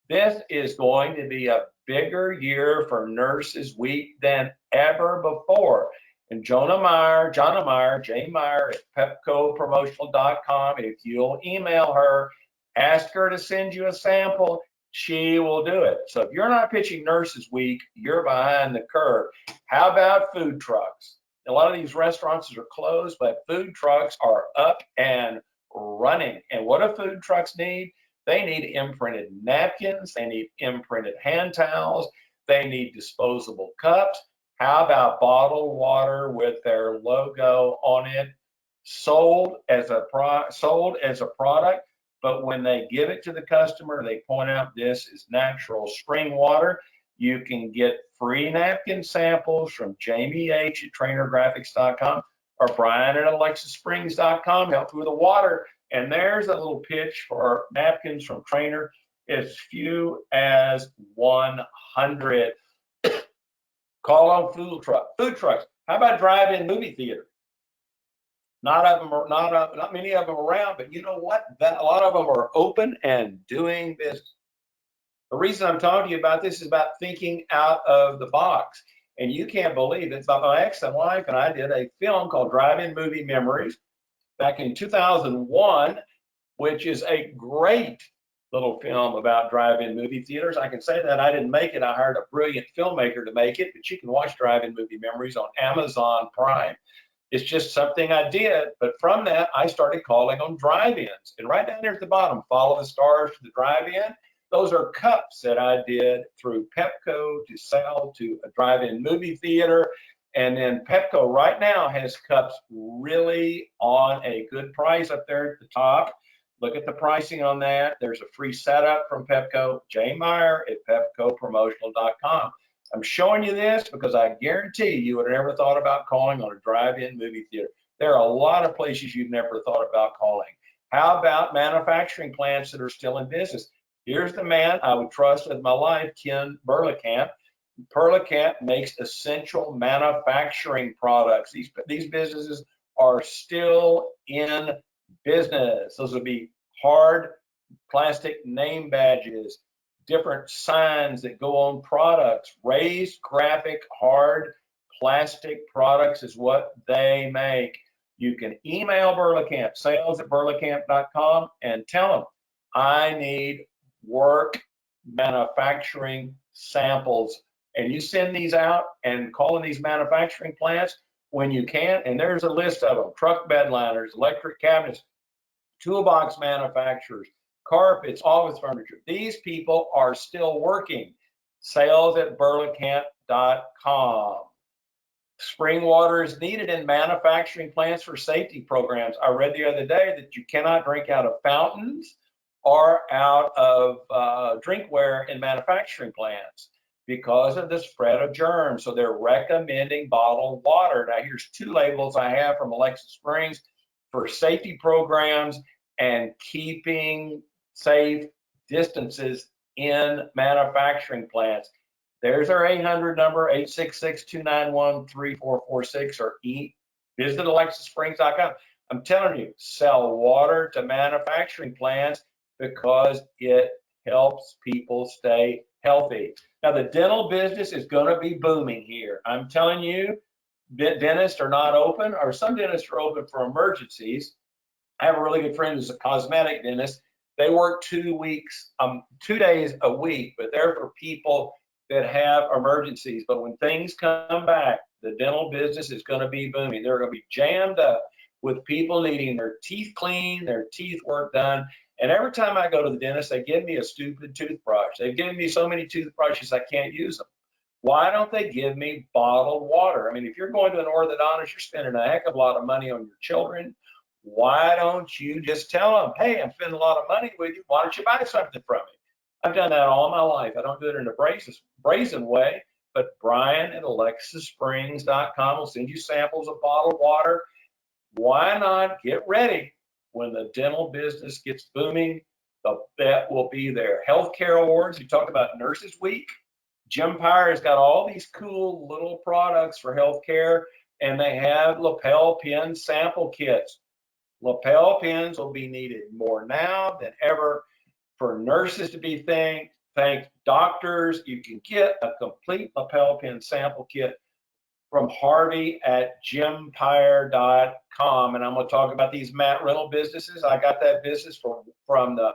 This is going to be a bigger year for Nurses Week than ever before. And Jana Meyer, J. Meyer at PepcoPromotional.com. If you'll email her, ask her to send you a sample, she will do it. So if you're not pitching Nurses Week, you're behind the curve. How about food trucks? A lot of these restaurants are closed, but food trucks are up and running. And what do food trucks need? They need imprinted napkins. They need imprinted hand towels. They need disposable cups. How about bottled water with their logo on it, sold as a product, but when they give it to the customer, they point out this is natural spring water. You can get free napkin samples from Jamie H. at trainergraphics.com or Brian at alexasprings.com. Help you with the water. And there's a little pitch for napkins from Trainer, as few as 100. Call on food trucks. How about drive-in movie theater? Not many of them around, but you know what? A lot of them are open and doing business. The reason I'm talking to you about this is about thinking out of the box. And you can't believe it. My ex-wife and I did a film called Drive-In Movie Memories back in 2001, which is a great little film about drive-in movie theaters. I can say that I didn't make it. I hired a brilliant filmmaker to make it, but you can watch Drive-In Movie Memories on Amazon Prime. It's just something I did. But from that, I started calling on drive-ins. And right down there at the bottom, follow the stars to the drive-in. Those are cups that I did through Pepco to sell to a drive-in movie theater. And then Pepco right now has cups really on a good price up there at the top. Look at the pricing on that. There's a free setup from Pepco. Jay Meyer at PepcoPromotional.com. I'm showing you this because I guarantee you would have never thought about calling on a drive-in movie theater. There are a lot of places you've never thought about calling. How about manufacturing plants that are still in business? Here's the man I would trust with my life, Ken Burlekamp. Burlekamp makes essential manufacturing products. These businesses are still in business. Those would be hard plastic name badges, different signs that go on products. Raised graphic hard plastic products is what they make. You can email Burlekamp, sales@burlekamp.com, and tell them, I need work manufacturing samples. And you send these out and call in these manufacturing plants when you can. And there's a list of them: truck bed liners, electric cabinets, toolbox manufacturers, carpets, office furniture. These people are still working. Sales@burlekamp.com. Spring water is needed in manufacturing plants for safety programs. I read the other day that you cannot drink out of fountains or out of drinkware in manufacturing plants because of the spread of germs. So they're recommending bottled water. Now here's two labels I have from Alexa Springs for safety programs and keeping safe distances in manufacturing plants. There's our 800 number, 866-291-3446, or visit alexasprings.com. I'm telling you, sell water to manufacturing plants because it helps people stay healthy. Now, the dental business is going to be booming here. I'm telling you, dentists are not open, or some dentists are open for emergencies. I have a really good friend who's a cosmetic dentist. They work 2 days a week, but they're for people that have emergencies. But when things come back, the dental business is going to be booming. They're going to be jammed up with people needing their teeth cleaned, their teeth work done. And every time I go to the dentist, they give me a stupid toothbrush. They've given me so many toothbrushes, I can't use them. Why don't they give me bottled water? I mean, if you're going to an orthodontist, you're spending a heck of a lot of money on your children. Why don't you just tell them, hey, I'm spending a lot of money with you. Why don't you buy something from me? I've done that all my life. I don't do it in a brazen way, but Brian at alexasprings.com will send you samples of bottled water. Why not get ready when the dental business gets booming? The bet will be there. Healthcare awards, you talk about Nurses Week. Jim Pyre has got all these cool little products for healthcare, and they have lapel pin sample kits. Lapel pins will be needed more now than ever for nurses to be thanked, doctors. You can get a complete lapel pin sample kit from Harvey at jimpyre.com. And I'm going to talk about these mat rental businesses. I got that business from the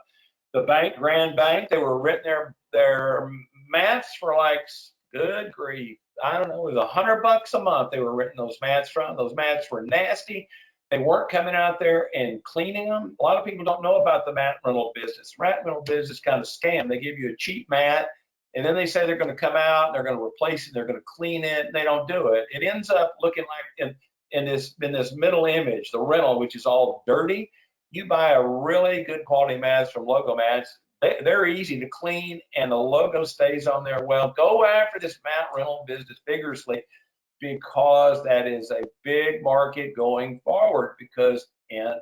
bank, Grand Bank. They were renting their mats for like, good grief, I don't know, it was $100 a month they were renting those mats from. Those mats were nasty. They weren't coming out there and cleaning them. A lot of people don't know about the mat rental business. Mat rental business kind of scam. They give you a cheap mat, and then they say they're going to come out, and they're going to replace it, they're going to clean it, and they don't do it. It ends up looking like in this middle image, the rental, which is all dirty. You buy a really good quality mats from Logo Mats. They're easy to clean, and the logo stays on there well. Go after this mat rental business vigorously, because that is a big market going forward. Because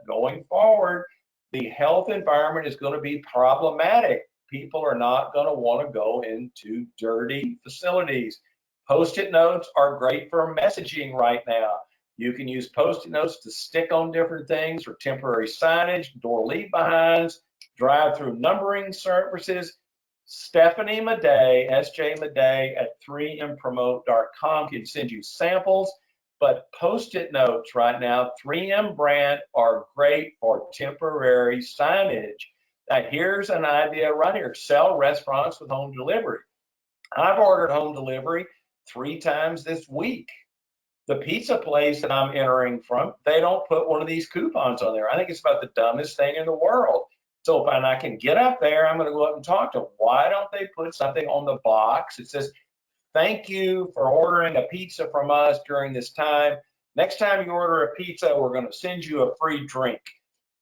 going forward, the health environment is going to be problematic. People are not going to want to go into dirty facilities. Post-it notes are great for messaging right now. You can use Post-it notes to stick on different things, or temporary signage, door leave behinds, drive-through numbering services. Stephanie Madej, SJ Madej at 3mpromote.com can send you samples, but Post-it notes right now, 3M brand, are great for temporary signage. Now, here's an idea right here: sell restaurants with home delivery. I've ordered home delivery 3 times this week. The pizza place that I'm entering from, they don't put one of these coupons on there. I think it's about the dumbest thing in the world. So if I can get up there, I'm going to go up and talk to them. Why don't they put something on the box that says, thank you for ordering a pizza from us during this time. Next time you order a pizza, we're going to send you a free drink.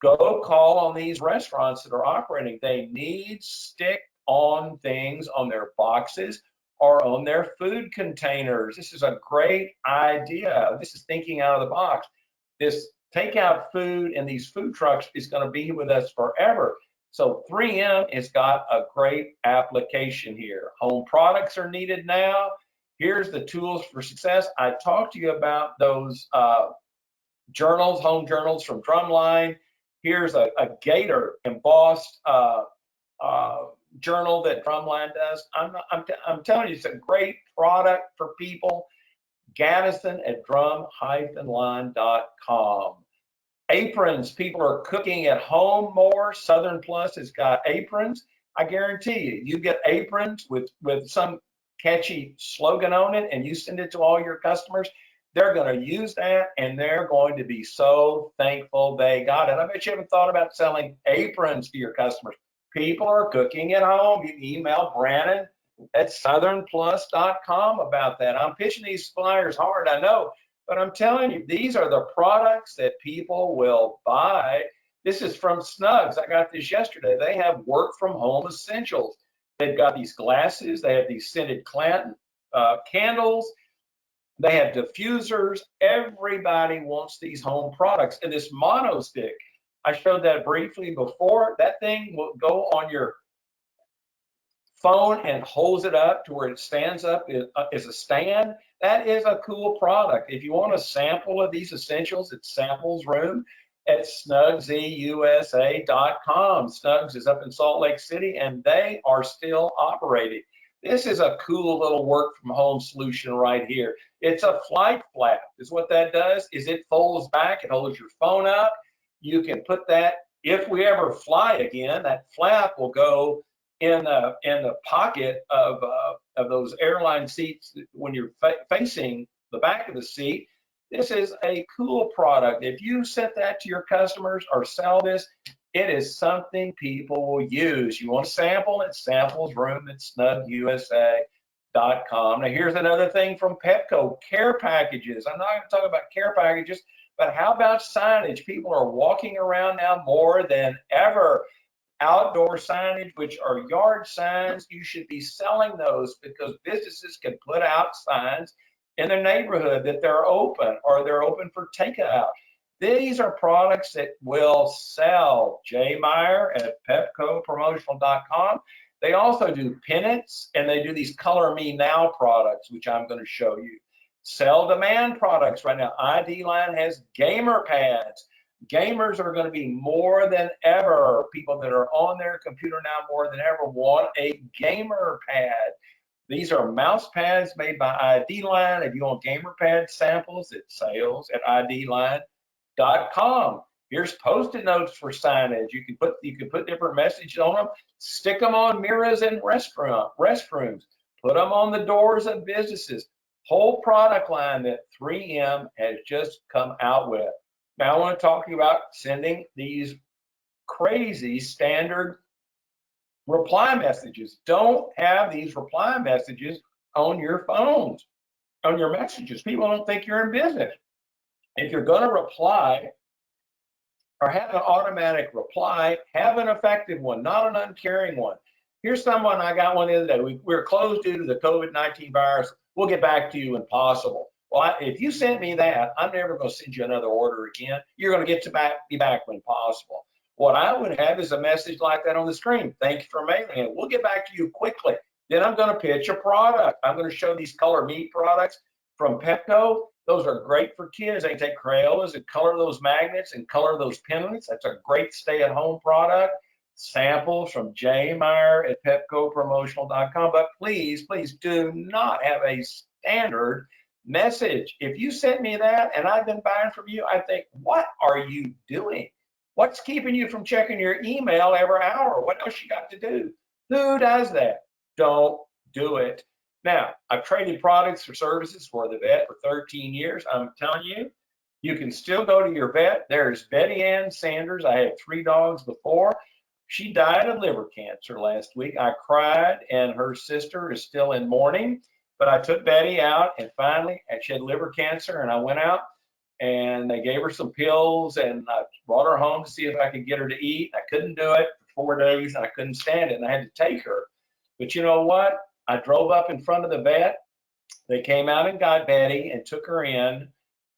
Go call on these restaurants that are operating. They need stick-on things on their boxes or on their food containers. This is a great idea. This is thinking out of the box. This takeout food and these food trucks is going to be with us forever. So 3M has got a great application here. Home products are needed now. Here's the tools for success. I talked to you about those journals, home journals from Drumline. Here's a Gator embossed journal that Drumline does. I'm telling you, it's a great product for people. Gaddison at drum-line.com. Aprons, people are cooking at home more. Southern Plus has got aprons. I guarantee you, you get aprons with some catchy slogan on it, and you send it to all your customers, they're going to use that, and they're going to be so thankful they got it. I bet you haven't thought about selling aprons to your customers. People are cooking at home. You can email Brandon at southernplus.com about that. I'm pitching these suppliers hard, I know, but I'm telling you, these are the products that people will buy. This is from Snugs. I got this yesterday. They have work from home essentials. They've got these glasses. They have these scented candles. They have diffusers. Everybody wants these home products. And this mono stick, I showed that briefly before. That thing will go on your phone and holds it up to where it stands up as a stand. That is a cool product. If you want a sample of these essentials, it's samples room at snugsusa.com. Snugs is up in Salt Lake City, and they are still operating. This is a cool little work from home solution right here. It's a flight flap. Is what that does is it folds back. It holds your phone up. You can put that, if we ever fly again, that flap will go in the pocket of those airline seats when you're facing the back of the seat. This is a cool product. If you sent that to your customers or sell this, it is something people will use. You want to sample it? Samples room at snugusa.com. Now here's another thing from Petco, care packages. I'm not going to talk about care packages, but how about signage? People are walking around now more than ever. Outdoor signage, which are yard signs, you should be selling those because businesses can put out signs in their neighborhood that they're open or they're open for takeout. These are products that will sell. Jay Meyer at PepcoPromotional.com. They also do pennants, and they do these Color Me Now products, which I'm going to show you. Sell demand products right now. ID Line has gamer pads. Gamers are going to be more than ever. People that are on their computer now more than ever want a gamer pad. These are mouse pads made by ID Line. If you want gamer pad samples, it's sales at idline.com. Here's Post-it notes for signage. You can put different messages on them. Stick them on mirrors in restrooms. Put them on the doors of businesses. Whole product line that 3M has just come out with. Now I want to talk to you about sending these crazy standard reply messages. Don't have these reply messages on your phones, on your messages. People don't think you're in business. If you're going to reply or have an automatic reply, have an effective one, not an uncaring one. Here's someone, I got one the other day. We're closed due to the COVID-19 virus. We'll get back to you when possible. Well, if you sent me that, I'm never going to send you another order again. You're going to get to be back when possible. What I would have is a message like that on the screen. Thank you for mailing it. We'll get back to you quickly. Then I'm going to pitch a product. I'm going to show these Color Me products from Petco. Those are great for kids. They can take Crayolas and color those magnets and color those pendants. That's a great stay-at-home product. Samples from J. Meyer at PepcoPromotional.com. But please, please do not have a standard message. If you sent me that and I've been buying from you, I think, what are you doing? What's keeping you from checking your email every hour? What else you got to do? Who does that? Don't do it. Now, I've traded products or services for the vet for 13 years. I'm telling you, you can still go to your vet. There's Betty Ann Sanders. I had 3 dogs before. She died of liver cancer last week. I cried, and her sister is still in mourning. But I took Betty out, and finally, she had liver cancer, and I went out, and they gave her some pills, and I brought her home to see if I could get her to eat. I couldn't do it for 4 days, and I couldn't stand it, and I had to take her. But you know what? I drove up in front of the vet. They came out and got Betty and took her in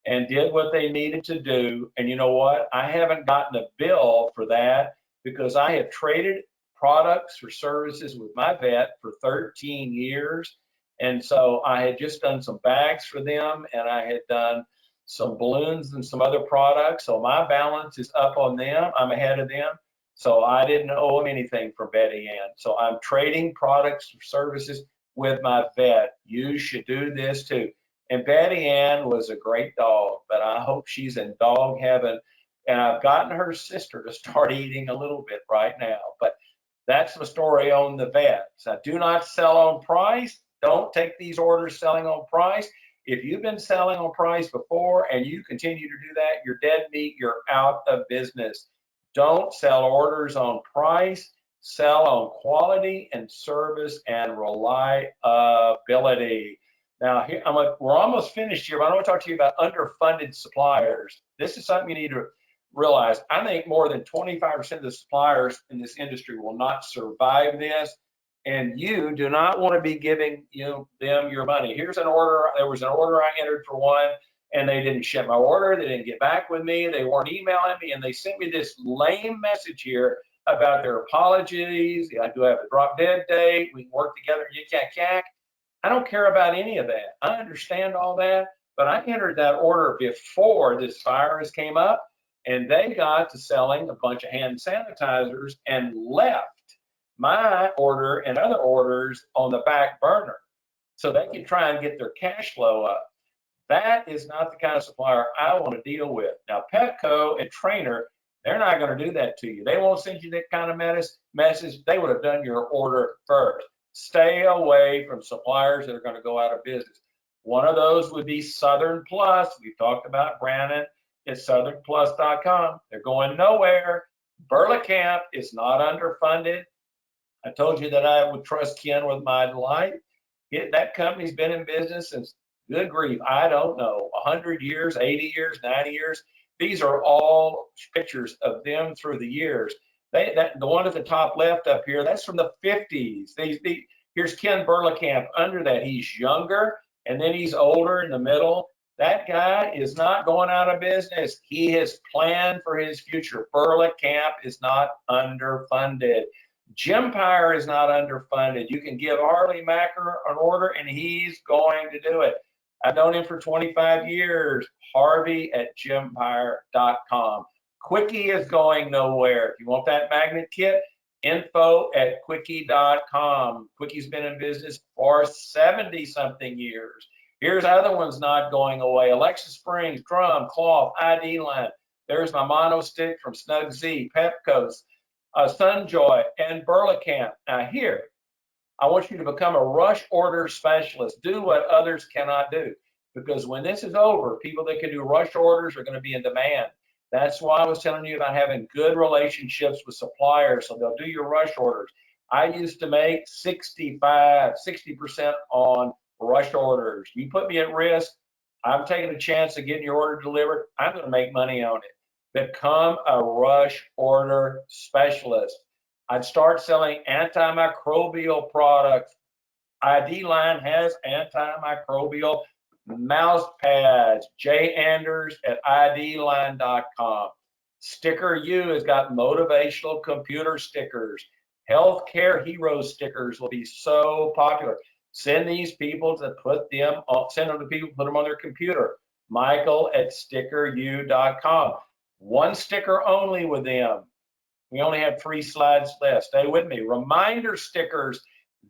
and did what they needed to do. And you know what? I haven't gotten a bill for that because I have traded products or services with my vet for 13 years. And so I had just done some bags for them, and I had done some balloons and some other products. So my balance is up on them. I'm ahead of them. So I didn't owe them anything for Betty Ann. So I'm trading products or services with my vet. You should do this too. And Betty Ann was a great dog, but I hope she's in dog heaven. And I've gotten her sister to start eating a little bit right now. But that's the story on the vets. I do not sell on price. Don't take these orders selling on price. If you've been selling on price before and you continue to do that, you're dead meat. You're out of business. Don't sell orders on price. Sell on quality and service and reliability. Now, here, we're almost finished here, but I want to talk to you about underfunded suppliers. This is something you need to realize. I think more than 25% of the suppliers in this industry will not survive this, and you do not want to be giving them your money. Here's an order. There was an order I entered for one, and they didn't ship my order. They didn't get back with me. They weren't emailing me, and they sent me this lame message here about their apologies. I do have a drop dead date. We can work together. Yak. I don't care about any of that. I understand all that, but I entered that order before this virus came up, and they got to selling a bunch of hand sanitizers and left my order and other orders on the back burner so they can try and get their cash flow up. That is not the kind of supplier I want to deal with. Now, Petco and Trainer, they're not going to do that to you. They won't send you that kind of message. They would have done your order first. Stay away from suppliers that are going to go out of business. One of those would be Southern Plus. We've talked about Brandon at southernplus.com. They're going nowhere. Burlacamp is not underfunded. I told you that I would trust Ken with my life. That company's been in business since, good grief, I don't know, 100 years, 80 years, 90 years. These are all pictures of them through the years. The one at the top left up here, that's from the 50s. Here's Ken Burlacamp under that. He's younger, and then he's older in the middle. That guy is not going out of business. He has planned for his future. Burlacamp is not underfunded. Empire is not underfunded. You can give Harley Macker an order, and he's going to do it. I've known him for 25 years. Harvey at Empire.com. Quickie is going nowhere. If you want that magnet kit, info at quickie.com. Quickie's been in business for 70-something years. Here's other ones not going away. Alexa Springs, Drum, Cloth, ID Line. There's my mono stick from Snug Z, Pepco's, Sunjoy, and Burlacamp. Now here, I want you to become a rush order specialist. Do what others cannot do. Because when this is over, people that can do rush orders are going to be in demand. That's why I was telling you about having good relationships with suppliers so they'll do your rush orders. I used to make 60% on rush orders. You put me at risk, I'm taking a chance of getting your order delivered. I'm going to make money on it. Become a rush order specialist. I'd start selling antimicrobial products. ID Line has antimicrobial mouse pads. Jay Anders at idline.com. Sticker U has got motivational computer stickers. Healthcare hero stickers will be so popular. Send these people to put them on, send them to people, put them on their computer. michael@stickeru.com. One sticker only with them. We only have 3 slides left. Stay with me. Reminder stickers,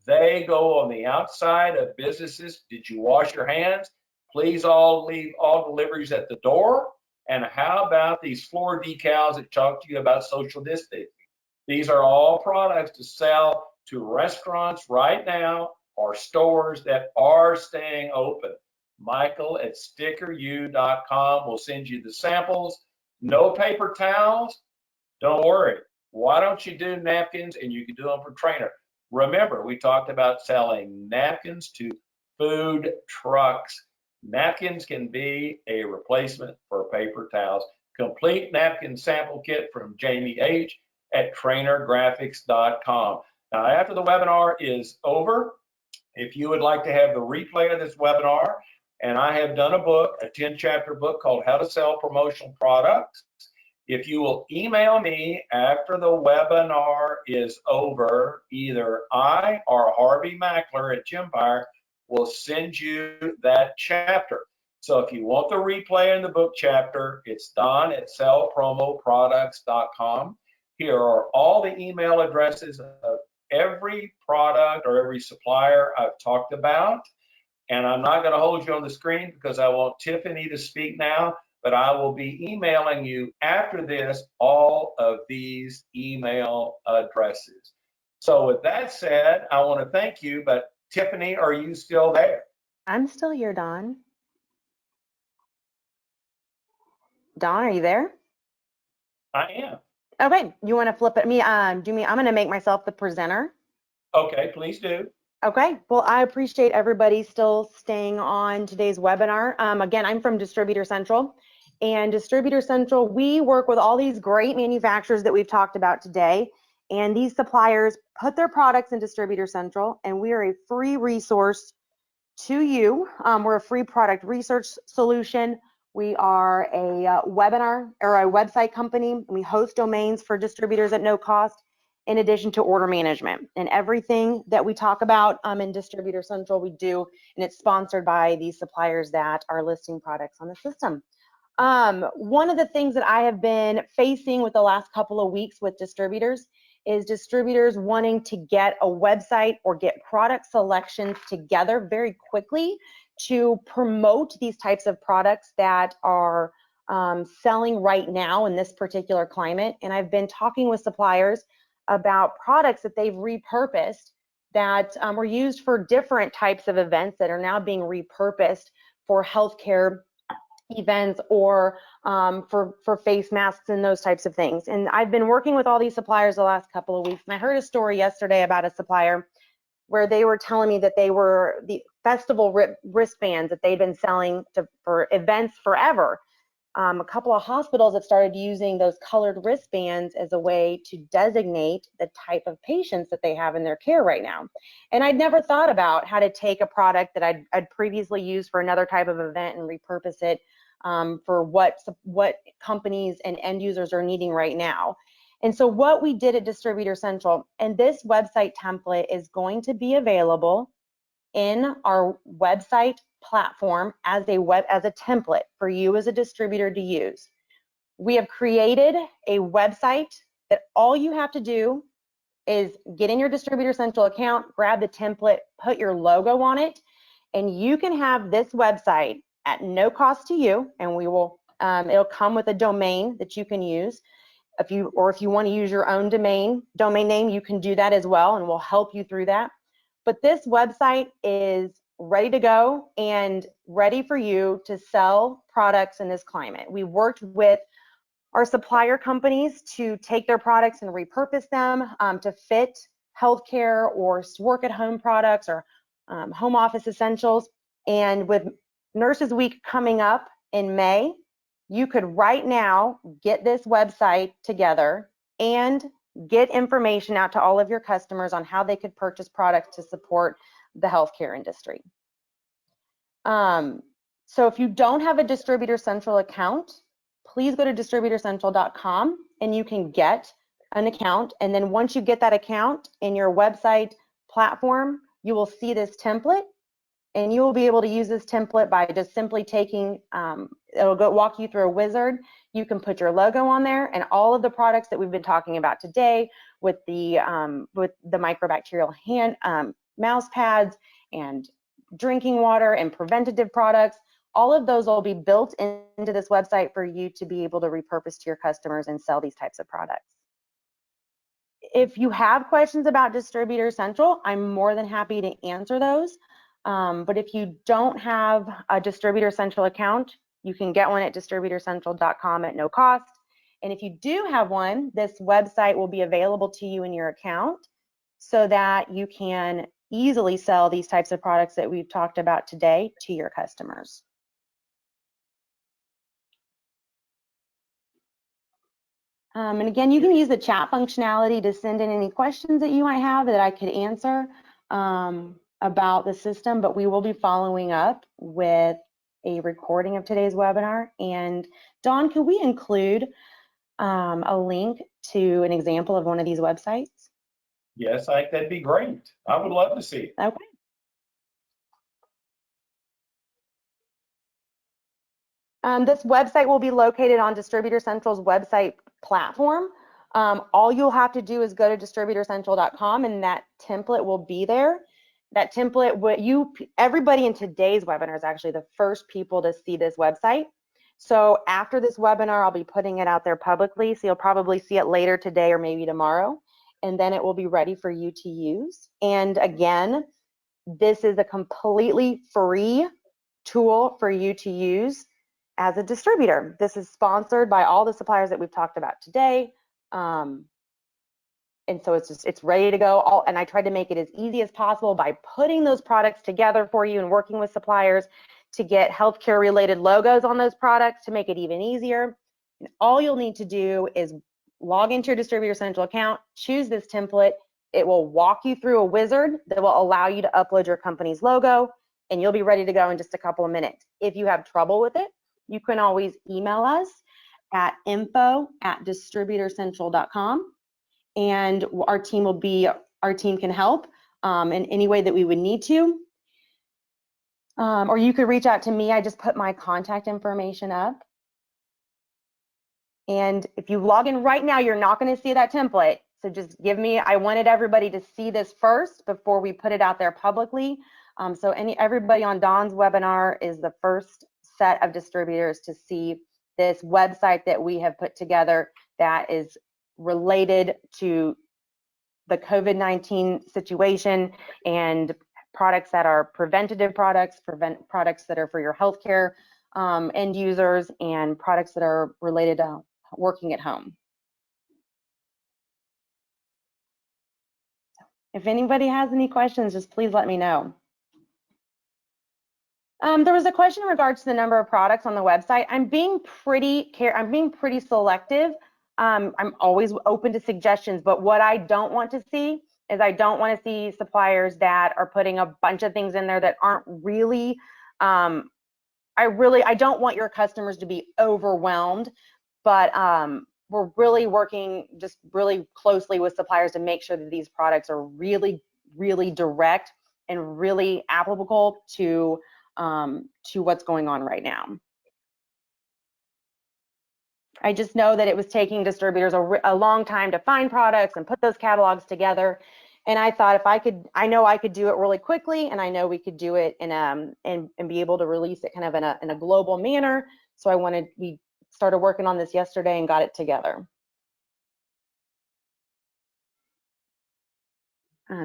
they go on the outside of businesses. Did you wash your hands? Please all leave all deliveries at the door. And how about these floor decals that talk to you about social distancing? These are all products to sell to restaurants right now or stores that are staying open. michael@stickeru.com will send you the samples. No paper towels. Don't worry. Why don't you do napkins, and you can do them for Trainer? Remember, we talked about selling napkins to food trucks. Napkins can be a replacement for paper towels. Complete napkin sample kit from Jamie H. at trainergraphics.com. Now, after the webinar is over, if you would like to have the replay of this webinar, and I have done a book, a 10-chapter book called How to Sell Promotional Products. If you will email me after the webinar is over, either I or Harvey Mackler at Chimpire will send you that chapter. So if you want the replay in the book chapter, it's don@sellpromoproducts.com. Here are all the email addresses of every product or every supplier I've talked about. And I'm not going to hold you on the screen because I want Tiffany to speak now, but I will be emailing you after this all of these email addresses. So with that said, I want to thank you, but Tiffany, are you still there? I'm still here, Don. Don, are you there? I am. Okay, you want to flip it? I'm going to make myself the presenter. Okay, please do. Okay, well, I appreciate everybody still staying on today's webinar. Again, I'm from Distributor Central, and Distributor Central, we work with all these great manufacturers that we've talked about today, and these suppliers put their products in Distributor Central, and we are a free resource to you. We're a free product research solution. We are a webinar or a website company, and we host domains for distributors at no cost, in addition to order management. And everything that we talk about in Distributor Central, we do, and it's sponsored by these suppliers that are listing products on the system. One of the things that I have been facing with the last couple of weeks with distributors is distributors wanting to get a website or get product selections together very quickly to promote these types of products that are selling right now in this particular climate. And I've been talking with suppliers about products that they've repurposed that were used for different types of events that are now being repurposed for healthcare events or for face masks and those types of things. And I've been working with all these suppliers the last couple of weeks, and I heard a story yesterday about a supplier where they were telling me that they were the festival wristbands that they've been selling for events forever. A couple of hospitals have started using those colored wristbands as a way to designate the type of patients that they have in their care right now. And I'd never thought about how to take a product that I'd previously used for another type of event and repurpose it for what companies and end users are needing right now. And so what we did at Distributor Central, and this website template is going to be available in our website platform as a template for you as a distributor to use. We have created a website that all you have to do is get in your Distributor Central account, grab the template, put your logo on it, and you can have this website at no cost to you, and we will it'll come with a domain that you can use. If you want to use your own domain name, you can do that as well, and we'll help you through that. But this website is ready to go and ready for you to sell products in this climate. We worked with our supplier companies to take their products and repurpose them to fit healthcare or work at home products or home office essentials. And with Nurses Week coming up in May, you could right now get this website together and get information out to all of your customers on how they could purchase products to support the healthcare industry. So if you don't have a Distributor Central account, please go to distributorcentral.com and you can get an account. And then once you get that account in your website platform, you will see this template. And you will be able to use this template by just simply taking, it'll walk you through a wizard. You can put your logo on there, and all of the products that we've been talking about today with the microbacterial mouse pads and drinking water and preventative products, all of those will be built into this website for you to be able to repurpose to your customers and sell these types of products. If you have questions about Distributor Central, I'm more than happy to answer those. But if you don't have a Distributor Central account, you can get one at distributorcentral.com at no cost. And if you do have one, this website will be available to you in your account so that you can easily sell these types of products that we've talked about today to your customers. And again, you can use the chat functionality to send in any questions that you might have that I could answer about the system, but we will be following up with a recording of today's webinar. And Dawn, could we include a link to an example of one of these websites? Yes, I think that'd be great. I would love to see it. Okay. This website will be located on Distributor Central's website platform. All you'll have to do is go to distributorcentral.com, and that template will be there. That template, everybody in today's webinar is actually the first people to see this website. So after this webinar, I'll be putting it out there publicly. So you'll probably see it later today or maybe tomorrow, and then it will be ready for you to use. And again, this is a completely free tool for you to use as a distributor. This is sponsored by all the suppliers that we've talked about today. And so it's ready to go. And I tried to make it as easy as possible by putting those products together for you and working with suppliers to get healthcare related logos on those products to make it even easier. And all you'll need to do is log into your Distributor Central account, choose this template. It will walk you through a wizard that will allow you to upload your company's logo, and you'll be ready to go in just a couple of minutes. If you have trouble with it, you can always email us at info@distributorcentral.com. And our team can help in any way that we would need to. Or you could reach out to me. I just put my contact information up. And if you log in right now, you're not going to see that template. So just I wanted everybody to see this first before we put it out there publicly. So everybody on Dawn's webinar is the first set of distributors to see this website that we have put together that is related to the COVID-19 situation and products that are preventative products, products that are for your healthcare end users, and products that are related to working at home. If anybody has any questions, just please let me know. There was a question in regards to the number of products on the website. I'm being pretty selective. I'm always open to suggestions, but what I don't want to see is I don't want to see suppliers that are putting a bunch of things in there that aren't really, I don't want your customers to be overwhelmed, but we're really working just really closely with suppliers to make sure that these products are really, really direct and really applicable to what's going on right now. I just know that it was taking distributors a long time to find products and put those catalogs together. And I thought I know I could do it really quickly, and I know we could do it and be able to release it kind of in a global manner. So we started working on this yesterday and got it together.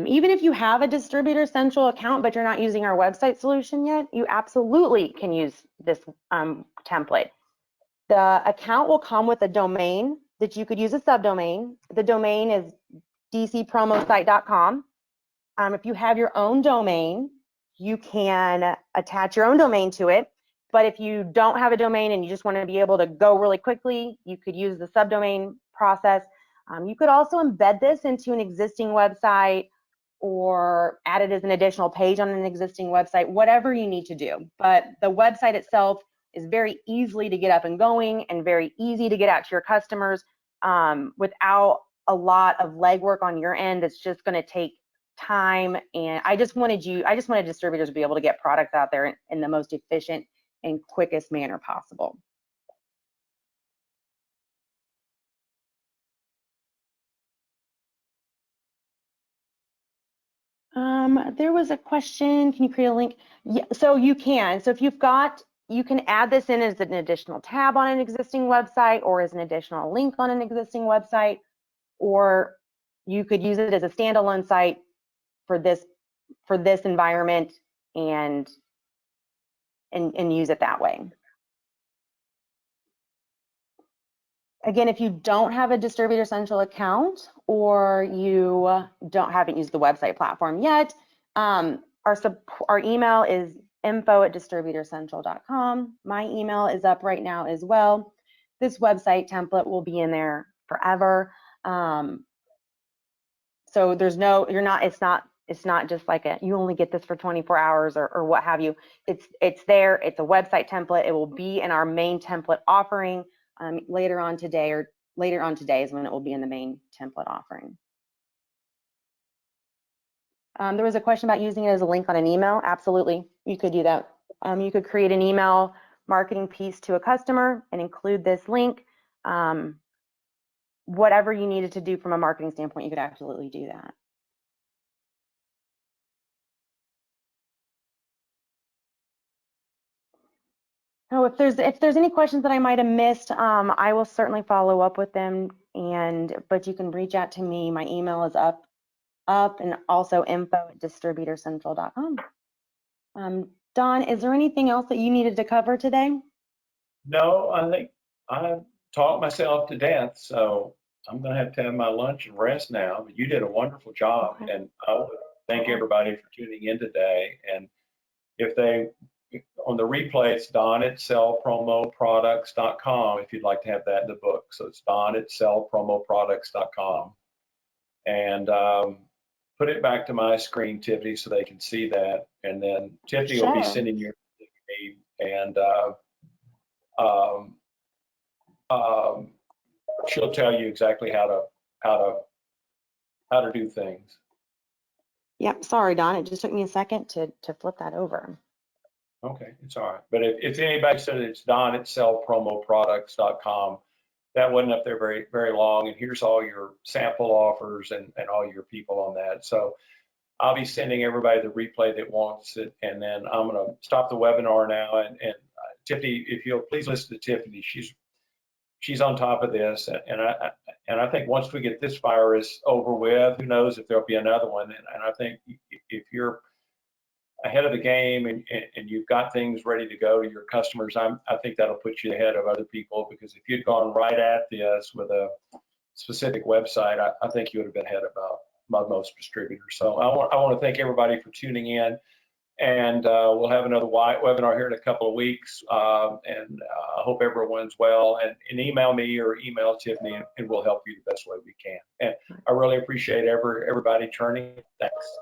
Even if you have a Distributor Central account, but you're not using our website solution yet, you absolutely can use this template. The account will come with a domain that you could use a subdomain. The domain is dcpromosite.com. If you have your own domain, you can attach your own domain to it. But if you don't have a domain and you just want to be able to go really quickly, you could use the subdomain process. You could also embed this into an existing website or add it as an additional page on an existing website, whatever you need to do. But the website itself is very easily to get up and going and very easy to get out to your customers without a lot of legwork on your end. It's just going to take time, and I just wanted distributors to be able to get products out there in the most efficient and quickest manner possible. There was a question, can you create a link? Yeah, so you can. So if you've got, you can add this in as an additional tab on an existing website or as an additional link on an existing website, or you could use it as a standalone site for this environment and use it that way. Again, if you don't have a Distributor Central account or you haven't used the website platform yet, our email is info@distributorcentral.com. My email is up right now as well. This website template will be in there forever. So there's no, it's not just like you only get this for 24 hours or what have you. It's there, it's a website template. It will be in our main template offering later on today is when it will be in the main template offering. There was a question about using it as a link on an email. Absolutely, you could do that. You could create an email marketing piece to a customer and include this link. Whatever you needed to do from a marketing standpoint, you could absolutely do that. Oh, if there's any questions that I might have missed, I will certainly follow up with them. But you can reach out to me. My email is up, and also info@distributorcentral.com. Don, is there anything else that you needed to cover today? No, I think I talked myself to death, so I'm going to have my lunch and rest now. But you did a wonderful job, Okay. and I want to thank everybody for tuning in today. And if they, on the replay, it's don@sellpromoproducts.com if you'd like to have that in the book. So it's don@sellpromoproducts.com. And put it back to my screen, Tiffany, so they can see that. And then Tiffany will be sending you and she'll tell you exactly how to do things. Yep, sorry, Don, it just took me a second to flip that over. Okay, it's all right. But if anybody said it's don@sellpromoproducts.com, that wasn't up there very, very long. And here's all your sample offers and all your people on that. So I'll be sending everybody the replay that wants it. And then I'm going to stop the webinar now. And Tiffany, if you'll please listen to Tiffany, she's on top of this. And I think once we get this virus over with, who knows if there'll be another one. And I think if you're ahead of the game and you've got things ready to go to your customers, I think that'll put you ahead of other people, because if you'd gone right at this with a specific website, I think you would have been ahead about most distributors. So I want to thank everybody for tuning in, and we'll have another webinar here in a couple of weeks, and I hope everyone's well, and email me or email Tiffany, and we'll help you the best way we can. And I really appreciate everybody turning. Thanks.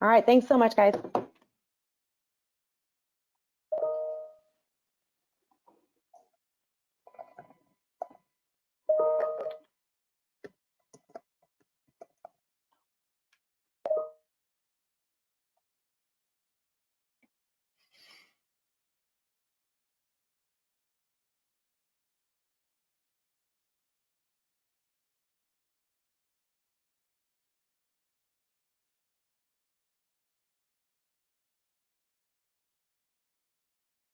All right, thanks so much, guys.